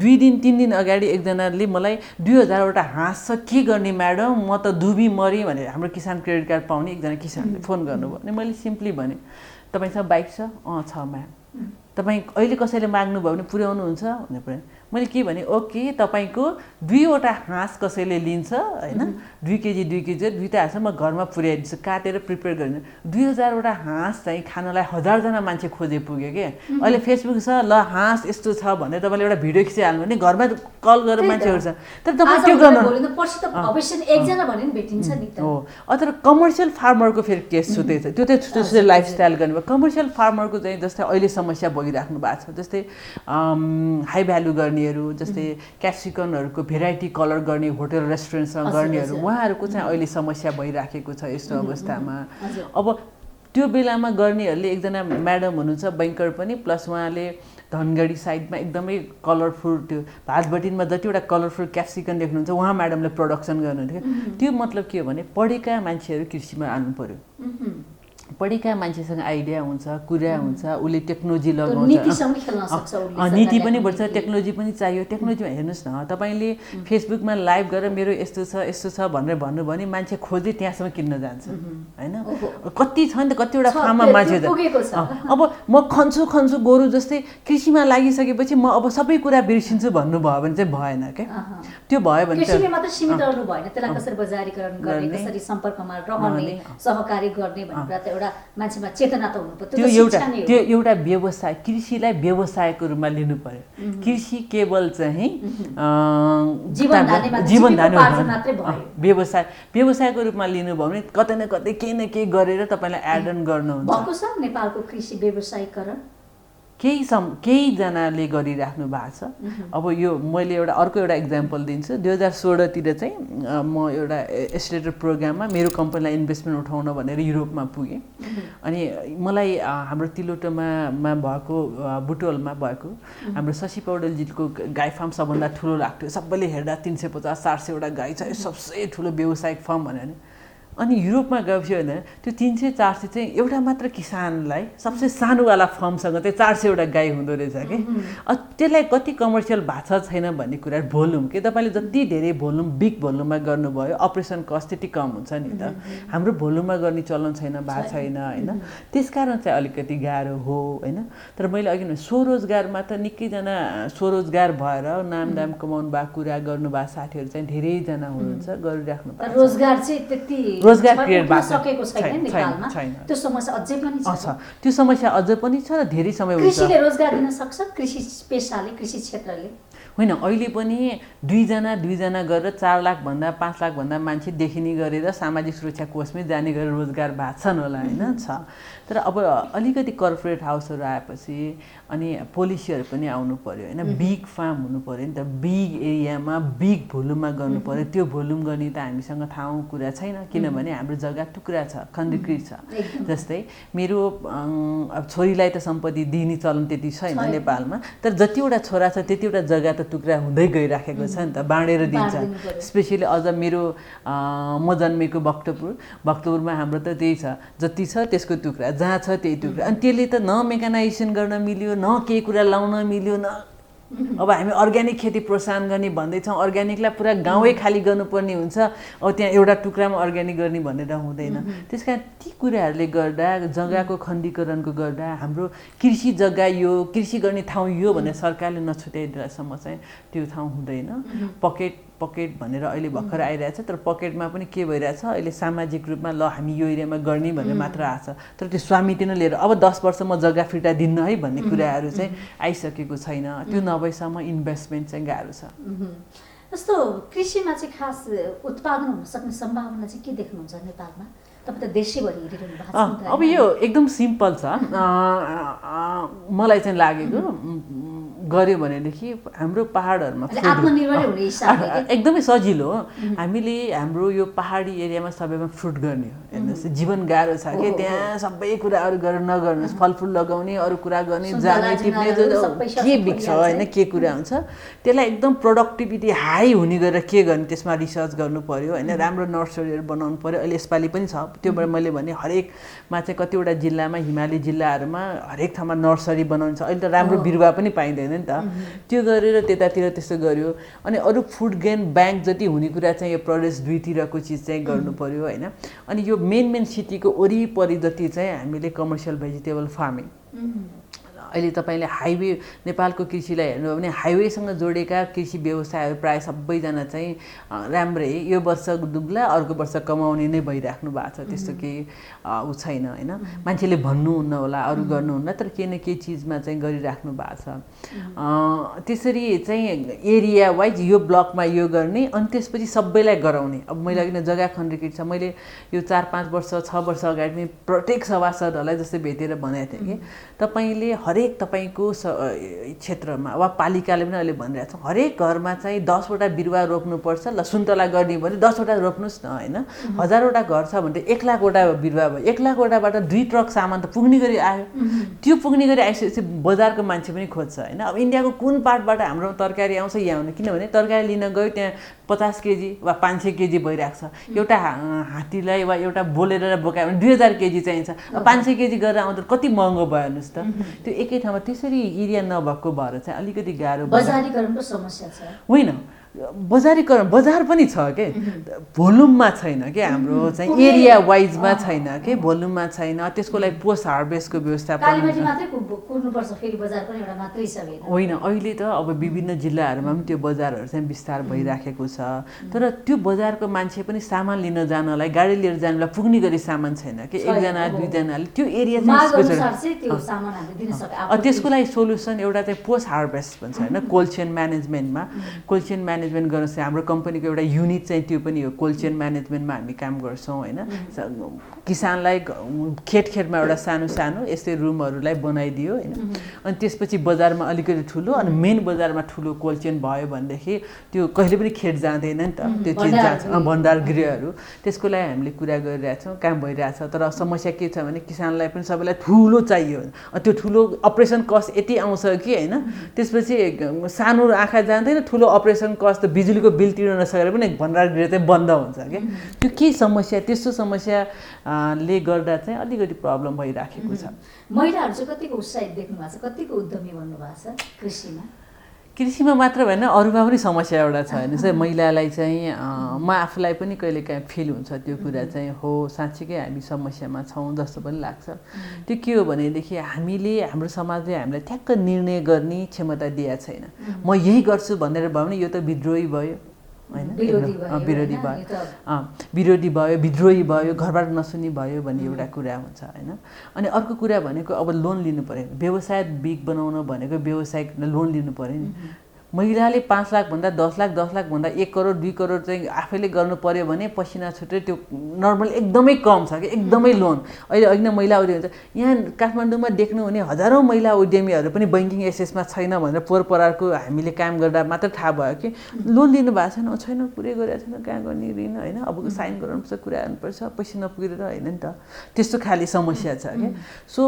2 दिन 3 दिन अगाडि एकजनाले मलाई 2000वटा हाँस छ के गर्ने म्याडम म त डुबी मरेँ भनेर हाम्रो किसान क्रेडिट कार्ड पाउने एकजना किसानले फोन गर्नुभयो अनि मैले सिम्पली भने तपाईँसँग बाइक छ छ म्याम तपाईँ अहिले कसैले माग्नुभयो भने पुर्याउनुहुन्छ भनेर पनि मैले के भने ओके तपाईँको 2वटा हाँस कसैले लिन्छ होइन 2 केजी 2 केजी 2टा हाँस म घरमा पुर्याइदिन्छु काटेर प्रिपेयर गरिदिनु 2000वटा हाँस चाहिँ खानलाई 1000जना मान्छे खोजे पुग्यो कि अहिले फेसबुक छ ल हाँस यस्तो छ भनेर तपाईँले एउटा भिडियो खिचिहाल्नु भने घरमा कल गरेर मान्छेहरू छ तर तपाईँ त्यो गर्नु हो अथवा कमर्सियल फार्मरको फेरि केस छुट्टै छ त्यो चाहिँ लाइफस्टाइल गर्नुभयो कमर्सियल फार्मरको चाहिँ जस्तै अहिले समस्या भइराख्नु भएको छ जस्तै हाई भ्यालु गर्नेहरू जस्तै क्याप्सिकमहरूको भेराइटी कलर गर्ने होटल रेस्टुरेन्टसँग गर्नेहरू उहाँहरूको चाहिँ अहिले समस्या भइराखेको छ यस्तो अवस्थामा अब त्यो बेलामा गर्नेहरूले एकजना म्याडम हुनुहुन्छ बैङ्कर पनि प्लस उहाँले धनगढी साइडमा एकदमै कलरफुल त्यो भातबटिनमा जतिवटा कलरफुल क्याप्सिकम देख्नुहुन्छ उहाँ म्याडमले प्रोडक्सन गर्नुहुन्थ्यो त्यो मतलब के हो भने पढेका मान्छेहरू कृषिमा आउनु पर्यो पढेका मान्छेसँग आइडिया हुन्छ, कुरा हुन्छ, उसले टेक्नोलोजी नीतिसँग खेल्न सक्छ उसले। नीति पनि बढ्छ, टेक्नोलोजी पनि चाहियो। टेक्नोलोजीमा हेर्नुहोस् न, तपाईँले फेसबुकमा लाइभ गरेर मेरो यस्तो छ भनेर भन्नुभयो भने मान्छे खोज्दै त्यहाँसम्म किन्न जान्छ होइन। कति छ नि त, कतिवटा फार्ममा मान्छे अब म खन्छु गोरु जस्तै कृषिमा लागिसकेपछि म अब सबै कुरा बिर्सिन्छु भन्नुभयो भने चाहिँ भएन क्या। त्यो भयो भने कृषिले मात्र सीमित रहनु भएन, त्यसलाई कसरी बजारीकरण गर्ने, कसरी सम्पर्कमा रहने, सहकारी गर्ने भन्ने कुरा त एउटा मान्छेमा चेतना त हुनु पर्यो। त्यो एउटा व्यवसाय, कृषिलाई व्यवसायको रूपमा लिनु पर्यो। कृषि केवल चाहिँ जीवन व्यवसायको रूपमा लिनुभयो भने कतै न कतै केही न केही गरेर तपाईँलाई एड अन गर्नुहुन्छ। भएको छ नेपालको कृषि व्यवसायीकरण केहीजनाले गरिराख्नु भएको छ। अब यो मैले अर्को एउटा इक्जाम्पल दिन्छु। 2016 तिर चाहिँ म एउटा एस्टेटर प्रोग्राममा मेरो कम्पनीलाई इन्भेस्टमेन्ट उठाउन भनेर युरोपमा पुगेँ। अनि मलाई हाम्रो तिलोटोमा भएको बुटवलमा भएको हाम्रो शशि पौडेलजीको गाई फार्म सबभन्दा ठुलो लाग्थ्यो। सबैले हेर्दा 350-400 वटा गाई छ, सबसे ठुलो व्यावसायिक फार्म भनेर। अनि युरोपमा गएपछि होइन त्यो 300-400 चाहिँ एउटा मात्र किसानलाई सबसे सानोवाला फर्मसँग चाहिँ 400 वटा गाई हुँदो रहेछ कि। त्यसलाई कति कमर्सियल भएको छैन भन्ने कुरा भोल्युम कि तपाईँले जति धेरै भोल्युम बिग भोल्युममा गर्नुभयो अपरेसन कस्ट त्यति कम हुन्छ नि त। हाम्रो भोल्युममा गर्ने चलन छैन, भएको छैन होइन। त्यसकारण चाहिँ अलिकति गाह्रो हो होइन। तर मैले अघि स्वरोजगारमा त निकैजना स्वरोजगार भएर नामदाम कमाउनु भएको कुरा गर्नुभएको साथीहरू चाहिँ धेरैजना हुनुहुन्छ, गरिराख्नु भएको। रोजगार चाहिँ त्यति रोजगार क्रिएट सकेको छैन नेपालमा। त्यो समस्या अझै पनि छ। त्यो समस्या अझै पनि छ र धेरै समय हुन्छ। कृषिले रोजगार दिन सक्छ, कृषि पेशाले, कृषि क्षेत्रले होइन। अहिले पनि दुईजना गरेर 4 लाख भन्दा 5 लाख भन्दा मान्छे देखिने गरेर सामाजिक सुरक्षा कोषमै जाने गरेर रोजगार भएको छन् होला होइन, छ। तर अब अलिकति कर्पोरेट हाउसहरू आएपछि अनि पोलिसीहरू पनि आउनु पर्यो होइन। बिग फार्म हुनु पर्यो नि त, बिग एरियामा बिग भोल्युममा गर्नु पर्यो। त्यो भोल्युम गर्ने त हामीसँग ठाउँ कुरा छैन, किनभने हाम्रो जग्गा टुक्रा छ, खण्डीकृत छ। जस्तै मेरो छोरीलाई त सम्पत्ति दिने चलन त्यति छैन नेपालमा, तर जतिवटा छोरा छ त्यतिवटा जग्गा त टुक्रा हुँदै गइराखेको छ नि त, बाँडेर दिन्छ। स्पेसली अझ मेरो म जन्मेको भक्तपुरमा हाम्रो त त्यही छ, जति छ त्यसको टुक्रा, जहाँ छ त्यही टुक्रा। अनि त्यसले त न मेकानाइजेसन गर्न मिल्यो, न केही कुरा लाउन मिल्यो, न अब हामी अर्ग्यानिक खेती प्रोत्साहन गर्ने भन्दैछौँ। अर्ग्यानिकलाई पुरा गाउँै खाली गर्नुपर्ने हुन्छ, अब त्यहाँ एउटा टुक्रामा अर्ग्यानिक गर्ने भनेर हुँदैन। त्यस कारण ती कुराहरूले गर्दा, जग्गाको खण्डीकरणको गर्दा हाम्रो कृषि जग्गा यो, कृषि गर्ने ठाउँ यो भनेर सरकारले नछुट्याइदिएसम्म चाहिँ त्यो ठाउँ हुँदैन। पकेट भनेर अहिले भर्खर आइरहेछ, तर पकेटमा पनि के भइरहेछ अहिले सामाजिक रूपमा ल हामी यो एरियामा गर्ने भनेर मात्र आछ। तर त्यो स्वामित्व नै लिएर अब 10 वर्ष म जग्गा फिर्ता दिन्न है भन्ने कुराहरू चाहिँ आइसकेको छैन। त्यो नभएसम्म इन्भेस्टमेन्ट चाहिँ गाह्रो छ। जस्तो कृषिमा चाहिँ खास उत्पादन हुन सक्ने सम्भावना चाहिँ के देख्नुहुन्छ नेपालमा? तपाईँ त देशैभरि हेरिरहनु भएको छ। अब यो एकदम सिम्पल छ, मलाई चाहिँ लागेको गर्यो भनेदेखि हाम्रो पहाडहरूमा एकदमै सजिलो हो। हामीले हाम्रो यो पहाडी एरियामा सबैमा फ्रुट गर्ने हो। हेर्नुहोस् जीवन गाह्रो छ कि त्यहाँ सबै कुराहरू गरेर नगर्नुहोस्, फलफुल लगाउने, अरू कुरा गर्ने, जाने टिप्ने, के बिग्छ होइन, के कुरा हुन्छ त्यसलाई एकदम प्रोडक्टिभिटी हाई हुने गरेर के गर्ने त्यसमा रिसर्च गर्नु पर्यो होइन। राम्रो नर्सरीहरू बनाउनु पर्यो। अहिले यसपालि पनि छ, त्योबाट मैले भने हरेकमा चाहिँ कतिवटा जिल्लामा, हिमाली जिल्लाहरूमा हरेक ठाउँमा नर्सरी बनाउँछ। अहिले त राम्रो बिरुवा पनि पाइँदैन नि त, त्यो गरेर त्यतातिर त्यस्तो गर्यो। अनि अरू फुड ग्रेन ब्याङ्क जति हुने कुरा चाहिँ यो प्रदेश 2तिरको चिज चाहिँ गर्नु पर्यो होइन। अनि यो मेन सिटीको वरिपरि जति चाहिँ हामीले कमर्सियल भेजिटेबल फार्मिङ, अहिले तपाईँले हाइवे नेपालको कृषिलाई हेर्नु भने हाइवेसँग जोडेका कृषि व्यवसायहरू प्रायः सबैजना चाहिँ राम्रै यो वर्ष दुब्ला अर्को वर्ष कमाउने नै भइराख्नु भएको छ। त्यस्तो केही ऊ छैन होइन। मान्छेले भन्नुहुन्न होला, अरू गर्नुहुन्न, तर केही न केही चिजमा चाहिँ गरिराख्नु भएको छ। त्यसरी चाहिँ एरिया वाइज यो ब्लकमा यो गर्ने, अनि त्यसपछि सबैलाई गराउने। अब मैले किन जग्गा खण्डीकृत छ, मैले यो 4-5 वर्ष 6 वर्ष अगाडि नै प्रत्येक सभासदहरूलाई जस्तै भेटेर भनेको थिएँ कि तपाईँले हरेक तपाईँको क्षेत्रमा वा पालिकाले पनि अहिले भनिरहेको छ हरेक घरमा चाहिँ 10 वटा बिरुवा रोप्नुपर्छ। ल सुन्तला गर्ने भने 10 वटा रोप्नुहोस् न होइन। 1000 वटा घर छ भने 1 लाख वटा बिरुवा भयो। 1 लाख वटाबाट 2 ट्रक सामान त पुग्ने गरी आयो। त्यो पुग्ने गरी आइसकेपछि बजारको मान्छे पनि खोज्छ होइन। अब इन्डियाको कुन पार्टबाट हाम्रो तरकारी आउँछ यहाँ आउने, किनभने तरकारी लिन गयो त्यहाँ 50 केजी वा 500 केजी भइरहेको छ। एउटा हात्तीलाई वा एउटा बोलेर बोकायो भने 2000 केजी चाहिन्छ। 500 केजी गरेर आउँदा कति महँगो भयो हेर्नुहोस् त। त्यो एकै ठाउँमा त्यसरी एरिया नभएको भएर चाहिँ अलिकति गाह्रो। बजारीकरणको समस्या छ होइन, बजारीकरण बजार पनि छ के, भोल्युममा छैन के, हाम्रो चाहिँ एरिया वाइजमा छैन के, भोल्युममा छैन। त्यसको लागि पोस्ट हार्भेस्टको व्यवस्थापन होइन। अहिले त अब विभिन्न जिल्लाहरूमा पनि त्यो बजारहरू चाहिँ विस्तार भइराखेको छ। तर त्यो बजारको मान्छे पनि सामान लिन जानलाई, गाडी लिएर जानलाई पुग्ने गरी सामान छैन कि, एकजना दुईजनाले त्यो एरिया चाहिँ। त्यसको लागि सोल्युसन एउटा चाहिँ पोस्ट हार्भेस्ट भन्छ होइन, कोल्ड चेन म्यानेजमेन्टमा। कोल्ड चेन म्यानेजमेन्ट गर्न चाहिँ हाम्रो कम्पनीको एउटा युनिट चाहिँ त्यो पनि हो, कोल्ड चेन म्यानेजमेन्टमा हामी काम गर्छौँ होइन। किसानलाई खेतमा एउटा सानो सानो यस्तै रुमहरूलाई बनाइदियो होइन। अनि त्यसपछि बजारमा अलिकति ठुलो अनि मेन बजारमा ठुलो कोल्ड चेन भयो भनेदेखि त्यो कहिले पनि खेत जाँदैन नि त, त्यो चिज जान्छ, भण्डार गृहहरू। त्यसको लागि हामीले कुरा गरिरहेछौँ, काम भइरहेछ। तर समस्या के छ भने किसानलाई पनि सबैलाई ठुलो चाहियो। त्यो ठुलो अपरेसन कस्ट यति आउँछ कि होइन, त्यसपछि सानो आँखा जाँदैन, ठुलो अपरेसन कस्ट त बिजुलीको बिल तिर्न नसकेर पनि भण्डार गृह चाहिँ बन्द हुन्छ कि। त्यो के समस्या, त्यस्तो समस्याले गर्दा चाहिँ अलिकति प्रब्लम भइराखेको छ। महिलाहरू चाहिँ कतिको उत्साहित देख्नु भएको छ, कतिको उद्यमी भन्नु भएको छ कृषिमा? कृषिमा मात्र भएन, अरूमा पनि समस्या एउटा छ होइन। चाहिँ महिलालाई चाहिँ म आफूलाई पनि कहिलेकाहीँ फिल हुन्छ त्यो कुरा चाहिँ, हो साँच्चीकै हामी समस्यामा छौँ जस्तो पनि लाग्छ। त्यो के हो भनेदेखि हामीले, हाम्रो समाजले हामीलाई ठ्याक्क निर्णय गर्ने क्षमता दिएको छैन। म यही गर्छु भनेर भयो भने यो त विद्रोही भयो होइन, विरोधी भयो, विद्रोही भयो, घरबाट नसुनी भयो भन्ने एउटा कुरा हुन्छ होइन। अनि अर्को कुरा भनेको अब लोन लिनु पऱ्यो, व्यवसाय बिग बनाउन भनेको व्यवसायिक लोन लिनु पऱ्यो नि। महिलाले 5 लाखभन्दा 10 लाखभन्दा 1 करोड 2 करोड चाहिँ आफैले गर्नु पर्यो भने पसिना छुट्टै त्यो नर्मल एकदमै कम छ कि, एकदमै लोन। अहिले होइन महिला उद्यमी हुन्छ यहाँ काठमाडौँमा देख्नु हुने हजारौँ महिला उद्यमीहरू पनि ब्याङ्किङ एसेसमा छैन भनेर पोहोरपरारको हामीले काम गर्दा मात्र थाहा भयो कि लोन लिनु भएको छैन, पुरै गरेको छैन, कहाँ गर्ने ऋण होइन, अब साइन गराउनुपर्छ, कुरा गर्नुपर्छ, पैसा नपुगेर होइन नि त, त्यस्तो खाले समस्या छ क्या। सो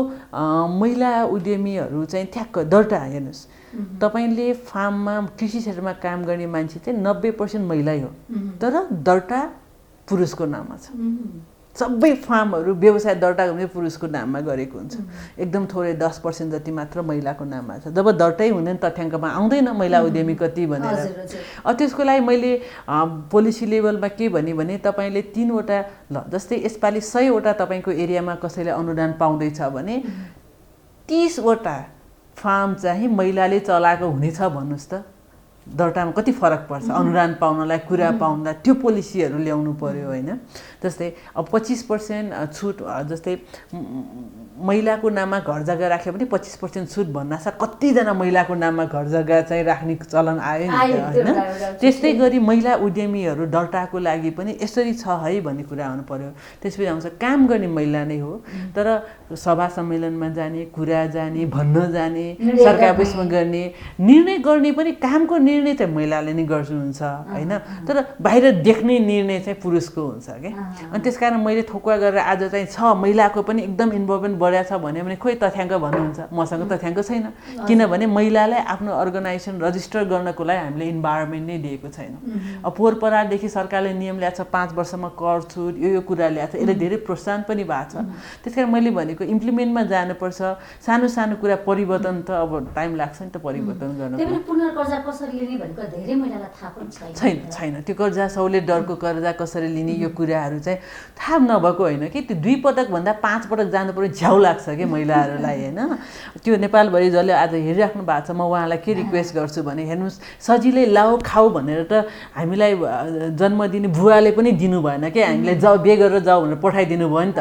महिला उद्यमीहरू चाहिँ ठ्याक्क दर्ता हेर्नुहोस्, तपाईँले फार्ममा कृषि क्षेत्रमा काम गर्ने मान्छे चाहिँ 90% महिलै हो, तर दर्ता पुरुषको नाममा छ। सबै फार्महरू व्यवसाय दर्ता गर्ने पुरुषको नाममा गरेको हुन्छ, एकदम थोरै 10% जति मात्र महिलाको नाममा छ। जब दर्तै हुँदैन तथ्याङ्कमा आउँदैन महिला उद्यमी कति भनेर। त्यसको लागि मैले पोलिसी लेभलमा के भने तपाईँले 3वटा ल जस्तै यसपालि 100वटा तपाईँको एरियामा कसैले अनुदान पाउँदैछ भने 30वटा फार्म चाहिँ महिलाले चलाएको हुनेछ भन्नुहोस् त, दर्तामा कति फरक पर्छ अनुदान पाउनलाई, कुरा पाउनलाई। त्यो पोलिसीहरू ल्याउनु पर्यो होइन। जस्तै अब 25% छुट, जस्तै महिलाको नाममा घर जग्गा राख्यो भने 25% छुट भन्नासाथ कतिजना महिलाको नाममा घर जग्गा चाहिँ राख्ने चलन आयो नि होइन। त्यस्तै गरी महिला उद्यमीहरू दर्ताको लागि पनि यसरी छ है भन्ने कुरा आउनु पर्यो। त्यसपछि आउँछ काम गर्ने महिला नै हो, तर सभा सम्मेलनमा जाने, कुरा जाने, भन्न जाने, सरकार बिचमा गर्ने, निर्णय गर्ने पनि कामको निर्णय चाहिँ महिलाले नै गर्नुहुन्छ होइन, तर बाहिर देख्ने निर्णय चाहिँ पुरुषको हुन्छ क्या। अनि त्यस कारण मैले ठोकुवा गरेर आज चाहिँ छ महिलाको पनि एकदम इन्भल्भमेन्ट बढेको छ भने खोइ तथ्याङ्क भन्नुहुन्छ, मसँग तथ्याङ्क छैन। किनभने महिलालाई आफ्नो अर्गनाइजेसन रजिस्टर गर्नको लागि हामीले इन्भाइरोमेन्ट नै दिएको छैन। अब पोहोरपरारदेखि सरकारले नियम ल्याएको छ 5 वर्षमा कर छुट, यो कुरा ल्याएको छ, यसले धेरै प्रोत्साहन पनि भएको छ। त्यस कारण मैले भनेको इम्प्लिमेन्टमा जानुपर्छ। सानो सानो कुरा परिवर्तन त अब टाइम लाग्छ नि त परिवर्तन गर्न। छैन त्यो कर्जा सहुलियत दरको कर्जा कसरी लिने यो कुराहरू चाहिँ थाहा नभएको होइन कि। त्यो 2 पटक भन्दा 5 पटक जानु पर्यो, झ्याउ लाग्छ कि महिलाहरूलाई होइन। त्यो नेपालभरि जसले आज हेरिराख्नु भएको छ, म उहाँलाई के रिक्वेस्ट गर्छु भने हेर्नुहोस्, सजिलै लाऊ खाऊ भनेर त हामीलाई जन्म दिने बुवाले पनि दिनु भएन कि, हामीलाई जाऊ बे गरेर जाऊ भनेर पठाइदिनु भयो नि त।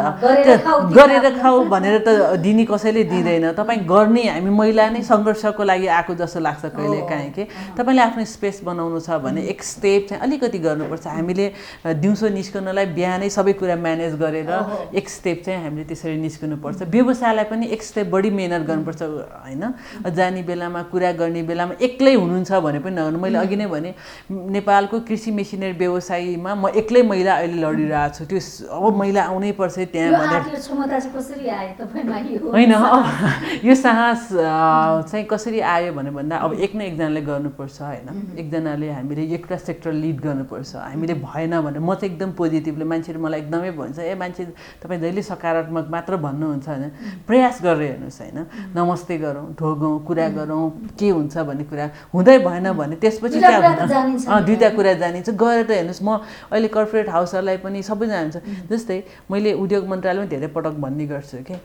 गरेर खाऊ भनेर त दिने कसैले दिँदैन। तपाईँ गर्ने, हामी महिला नै सङ्घर्षको लागि आएको जस्तो लाग्छ कहिले काहीँ कि। तपाईँले आफ्नो स्पेस बनाउनु छ भने एक स्टेप चाहिँ अलिकति गर्नुपर्छ। हामीले दिउँसो निस्कनलाई बिहानै सबै कुरा म्यानेज गरेर एक स्टेप चाहिँ हामीले त्यसरी निस्कनुपर्छ। व्यवसायलाई पनि एक स्टेप बढी मेहनत गर्नुपर्छ होइन। जाने बेलामा, कुरा गर्ने बेलामा एक्लै हुनुहुन्छ भने पनि नगर्नु। मैले अघि नै भने नेपालको कृषि मेसिनरी व्यवसायमा म एक्लै महिला अहिले लडिरहेको छु। त्यो अब महिला आउनै पर्छ त्यहाँ भनेर होइन। यो साहस चाहिँ कसरी आयो भने भन्दा अब एक न एकजनाले गर्नुपर्छ। होइन एकजनाले हामीले एउटा सेक्टर लिड गर्नुपर्छ हामीले भएन भने म चाहिँ एकदम पोजिटिभली मान्छेले मलाई एकदमै भन्छ मान्छे तपाईँ जहिले सकारात्मक मात्र भन्नुहुन्छ होइन प्रयास गरेर हेर्नुहोस् होइन नमस्ते गरौँ ढोगौँ कुरा गरौँ के हुन्छ भन्ने कुरा हुँदै भएन भने त्यसपछि दुईवटा कुरा जानिन्छ गएर त हेर्नुहोस् म अहिले कर्पोरेट हाउसहरूलाई पनि सबैजना हुन्छ जस्तै मैले उद्योग मन्त्रालयमा धेरै पटक भन्ने गर्छु कि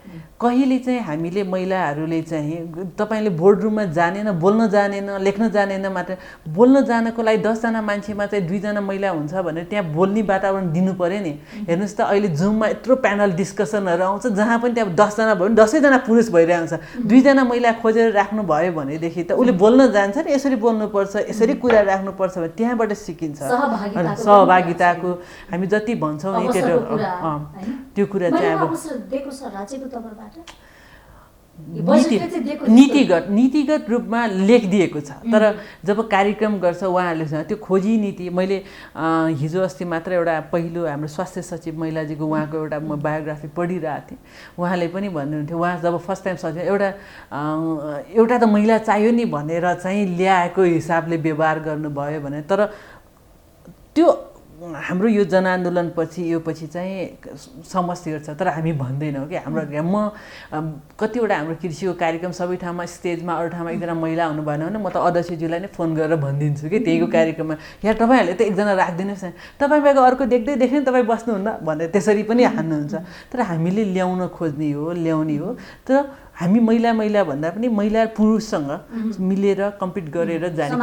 कहिले चाहिँ हामीले महिलाहरूले चाहिँ तपाईँले बोर्डरुममा जानेन बोल्न जानेन लेख्न जानेन मात्र बोल्न जानको लागि 10 जना मान्छेमा चाहिँ 2 जना महिला हुन्छ भने त्यहाँ बोल्ने वातावरण दिनु पर्यो नि हेर्नुहोस् त अहिले जुममा यत्रो प्यानल डिस्कसनहरू आउँछ जहाँ पनि त्यहाँ 10 जना भयो भने 10 जना पुरुष भइरहेको हुन्छ 2 जना महिला खोजेर राख्नु भयो भनेदेखि त उसले बोल्न जान्छ नि यसरी बोल्नुपर्छ यसरी कुरा राख्नुपर्छ भने त्यहाँबाट सिकिन्छ सहभागिताको हामी जति भन्छौँ नि त्यो कुरा चाहिँ अब नीतिगत रूपमा लेखिदिएको छ तर जब कार्यक्रम गर्छ उहाँहरूले त्यो खोजी नीति मैले हिजो अस्ति मात्र एउटा पहिलो हाम्रो स्वास्थ्य सचिव महिलाजीको उहाँको एउटा म बायोग्राफी पढिरहेको थिएँ उहाँले पनि भन्नुहुन्थ्यो उहाँ जब फर्स्ट टाइम सचिव एउटा त महिला चाहियो नि भनेर चाहिँ ल्याएको हिसाबले व्यवहार गर्नुभयो भने तर त्यो हाम्रो यो जनआन्दोलनपछि यो पछि चाहिँ समस्याहरू छ तर हामी भन्दैनौँ कि हाम्रो म कतिवटा हाम्रो कृषिको कार्यक्रम सबै ठाउँमा स्टेजमा अरू ठाउँमा एकजना महिला हुनु भएन भने म त अध्यक्षज्यूलाई नै फोन गरेर भनिदिन्छु कि त्यहीको कार्यक्रममा यहाँ तपाईँहरूले त एकजना राखिदिनुहोस् न तपाईँ बाहेक अर्को देख्दै देख्ने तपाईँ बस्नुहुन्न भनेर त्यसरी पनि हान्नुहुन्छ तर हामीले ल्याउन खोज्ने हो ल्याउने हो तर हामी महिला भन्दा पनि महिला पुरुषसँग मिलेर कम्पिट गरेर जाने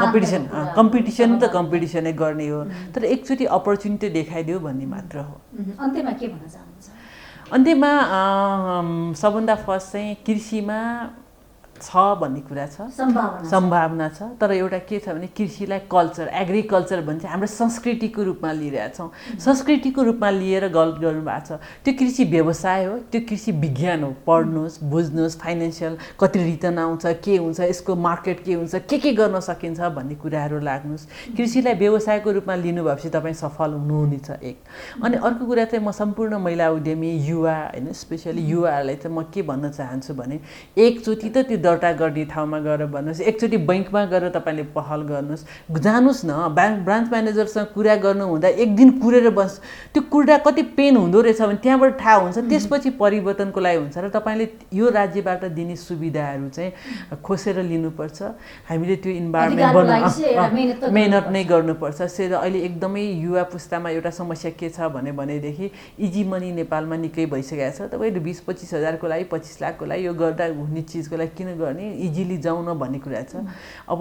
कम्पिटिसन त कम्पिटिसनै गर्ने हो तर एकचोटि अपर्च्युनिटी देखाइदियो भन्ने मात्र हो अन्त्यमा के भन्न चाहनुहुन्छ अन्त्यमा सबभन्दा फर्स्ट चाहिँ कृषिमा छ भन्ने कुरा छ सम्भावना छ तर एउटा के छ भने कृषिलाई कल्चर एग्रिकल्चर भन्छ हाम्रो संस्कृतिको रूपमा लिइरहेछौँ संस्कृतिको रूपमा लिएर गल्त गर्नुभएको छ त्यो कृषि व्यवसाय हो त्यो कृषि विज्ञान हो पढ्नुहोस् बुझ्नुहोस् फाइनेन्सियल कति रिटर्न आउँछ के हुन्छ यसको मार्केट के हुन्छ के गर्न सकिन्छ भन्ने कुराहरू लाग्नुहोस् कृषिलाई व्यवसायको रूपमा लिनु भएपछि तपाईँ सफल हुनुहुनेछ एक अनि अर्को कुरा चाहिँ म सम्पूर्ण महिला उद्यमी युवा होइन स्पेसली युवाहरूलाई चाहिँ म के भन्न चाहन्छु भने एकचोटि त त्यो दर्ता गर्ने ठाउँमा गएर भन्नुहोस् एकचोटि बैंकमा गएर तपाईँले पहल गर्नुहोस् जानुहोस् न ब्रान्च म्यानेजरसँग कुरा गर्नु हुँदा एक दिन कुरेर बस त्यो कुरा कति पेन हुँदो रहेछ भने त्यहाँबाट थाहा हुन्छ त्यसपछि परिवर्तनको लागि हुन्छ र तपाईँले यो राज्यबाट दिने सुविधाहरू चाहिँ खोसेर लिनुपर्छ हामीले त्यो इन्भाइरोमेन्ट मेहनत नै गर्नुपर्छ अहिले एकदमै युवा पुस्तामा एउटा समस्या के छ भनेदेखि इजी मनी नेपालमा निकै भइसकेको छ तपाईँले 20-25 हजारको लागि 25 लाखको लागि यो गर्दा हुने चिजको लागि किन गर्ने इजिली जाउँ न भन्ने कुरा छ अब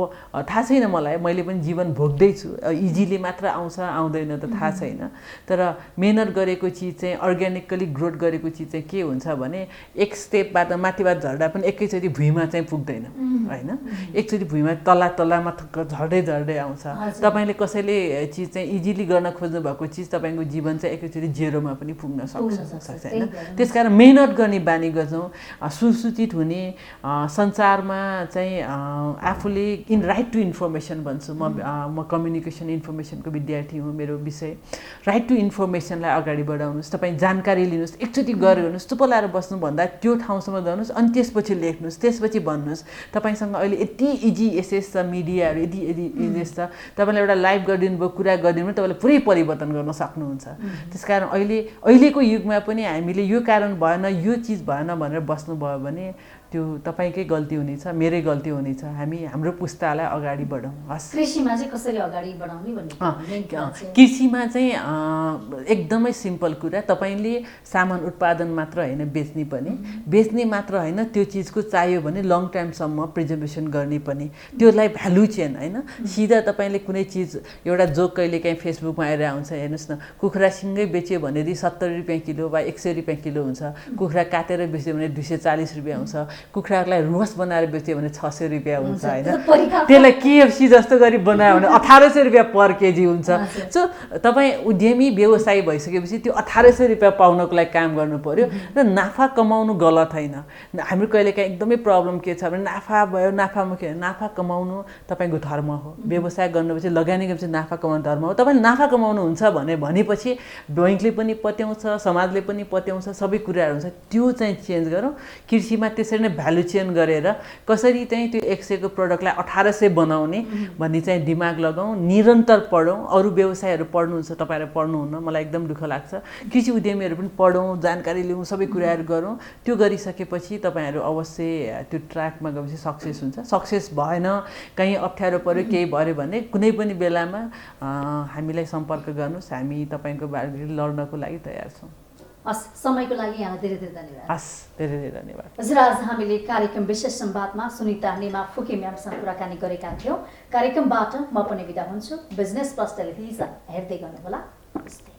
थाहा छैन मलाई मैले पनि जीवन भोग्दैछु इजिली मात्र आउँछ आउँदैन त थाहा छैन तर मेहनत गरेको चिज चाहिँ अर्ग्यानिकली ग्रोथ गरेको चिज चाहिँ के हुन्छ भने एक स्टेपबाट माथिबाट झर्दा पनि एकैचोटि भुइँमा चाहिँ पुग्दैन होइन एकचोटि भुइँमा तल्लामा झर्दै आउँछ तपाईँले कसैले चिज चाहिँ इजिली गर्न खोज्नु भएको चिज तपाईँको जीवन चाहिँ एकैचोटि जेरोमा पनि पुग्न सक्छ होइन त्यसकारण मेहनत गर्ने बानी गर्छौँ सुसूचित हुने संसारमा चाहिँ आफूले राइट टु इन्फर्मेसन भन्छु म कम्युनिकेसन इन्फर्मेसनको विद्यार्थी हुँ मेरो विषय राइट टु इन्फर्मेसनलाई अगाडि बढाउनुहोस् तपाईँ जानकारी लिनुहोस् एकचोटि गर्नुहोस् चुप लाएर बस्नुभन्दा त्यो ठाउँसम्म जानुहोस् अनि त्यसपछि लेख्नुहोस् त्यसपछि भन्नुहोस् तपाईँसँग अहिले यति इजी एसेस छ मिडियाहरू यदि एसेस छ तपाईँलाई एउटा लाइभ गरिदिनु भयो कुरा गरिदिनु भयो तपाईँले पुरै परिवर्तन गर्न सक्नुहुन्छ त्यसकारण अहिलेको युगमा पनि हामीले यो कारण भएन यो चिज भएन भनेर बस्नुभयो भने त्यो तपाईँकै गल्ती हुनेछ मेरै गल्ती हुनेछ हाम्रो पुस्तालाई अगाडि बढाउँ हस् कृषिमा चाहिँ कसरी अगाडि बढाउने भन्ने कृषिमा चाहिँ एकदमै सिम्पल कुरा तपाईँले सामान उत्पादन मात्र होइन बेच्ने मात्र होइन त्यो चिजको चाहियो भने लङ टाइमसम्म प्रिजर्भेसन गर्ने पनि त्यसलाई भ्यालु चेन होइन सिधा तपाईँले कुनै चिज एउटा जोक कहिले काहीँ फेसबुकमा आएर आउँछ हेर्नुहोस् न कुखुरा सिँगै बेच्यो भनेदेखि 70 रुपियाँ किलो वा 100 रुपियाँ किलो हुन्छ कुखुरा काटेर बेच्यो भने 240 रुपियाँ हुन्छ कुखुरालाई रोस्ट बनाएर बेच्यो भने 600 रुपियाँ हुन्छ होइन त्यसलाई केएफसी जस्तो गरी बनायो भने 1800 रुपियाँ पर केजी हुन्छ सो तपाईँ उद्यमी व्यवसायी भइसकेपछि त्यो 1800 रुपियाँ पाउनको लागि काम गर्नु पर्यो र नाफा कमाउनु गलत होइन हाम्रो कहिलेकाहीँ एकदमै प्रब्लम के छ भने नाफा भयो नाफामुखी नाफा कमाउनु तपाईँको धर्म हो व्यवसाय गर्नुपर्छ लगानी गरेपछि नाफा कमाउनु धर्म हो तपाईँले नाफा कमाउनुहुन्छ भनेपछि बैंकले पनि पत्याउँछ समाजले पनि पत्याउँछ सबै कुराहरू हुन्छ त्यो चाहिँ चेन्ज गरौँ कृषिमा त्यसरी नै भ्यालु चेन गरेर कसरी चाहिँ त्यो 100 को प्रडक्टलाई 1800 बनाउने भन्ने चाहिँ दिमाग लगाउँ, निरन्तर पढौँ। अरू व्यवसायहरू पढ्नुहुन्छ, तपाईँहरू पढ्नुहुन्न, मलाई एकदम दुःख लाग्छ। कृषि उद्यमीहरू पनि पढौँ, जानकारी लिउँ, सबै कुराहरू गरौँ। त्यो गरिसकेपछि तपाईँहरू अवश्य त्यो ट्र्याकमा गएपछि सक्सेस हुन्छ। सक्सेस भएन, कहीँ अप्ठ्यारो पऱ्यो, केही भयो भने कुनै पनि बेलामा हामीलाई सम्पर्क गर्नुहोस्, हामी तपाईँको बारे लड्नको लागि तयार छौँ। हस्, समयको लागि यहाँलाई धेरै धेरै धन्यवाद। हस्, धेरै धेरै धन्यवाद। हजुर, आज हामीले कार्यक्रम विशेष संवादमा सुनिता नेमा फुके म्यामसँग कुराकानी गरेका थियौँ। कार्यक्रमबाट म पनि बिदा हुन्छु। बिजनेस प्लस टेलिभिजन हेर्दै गर्नुहोला। नमस्ते।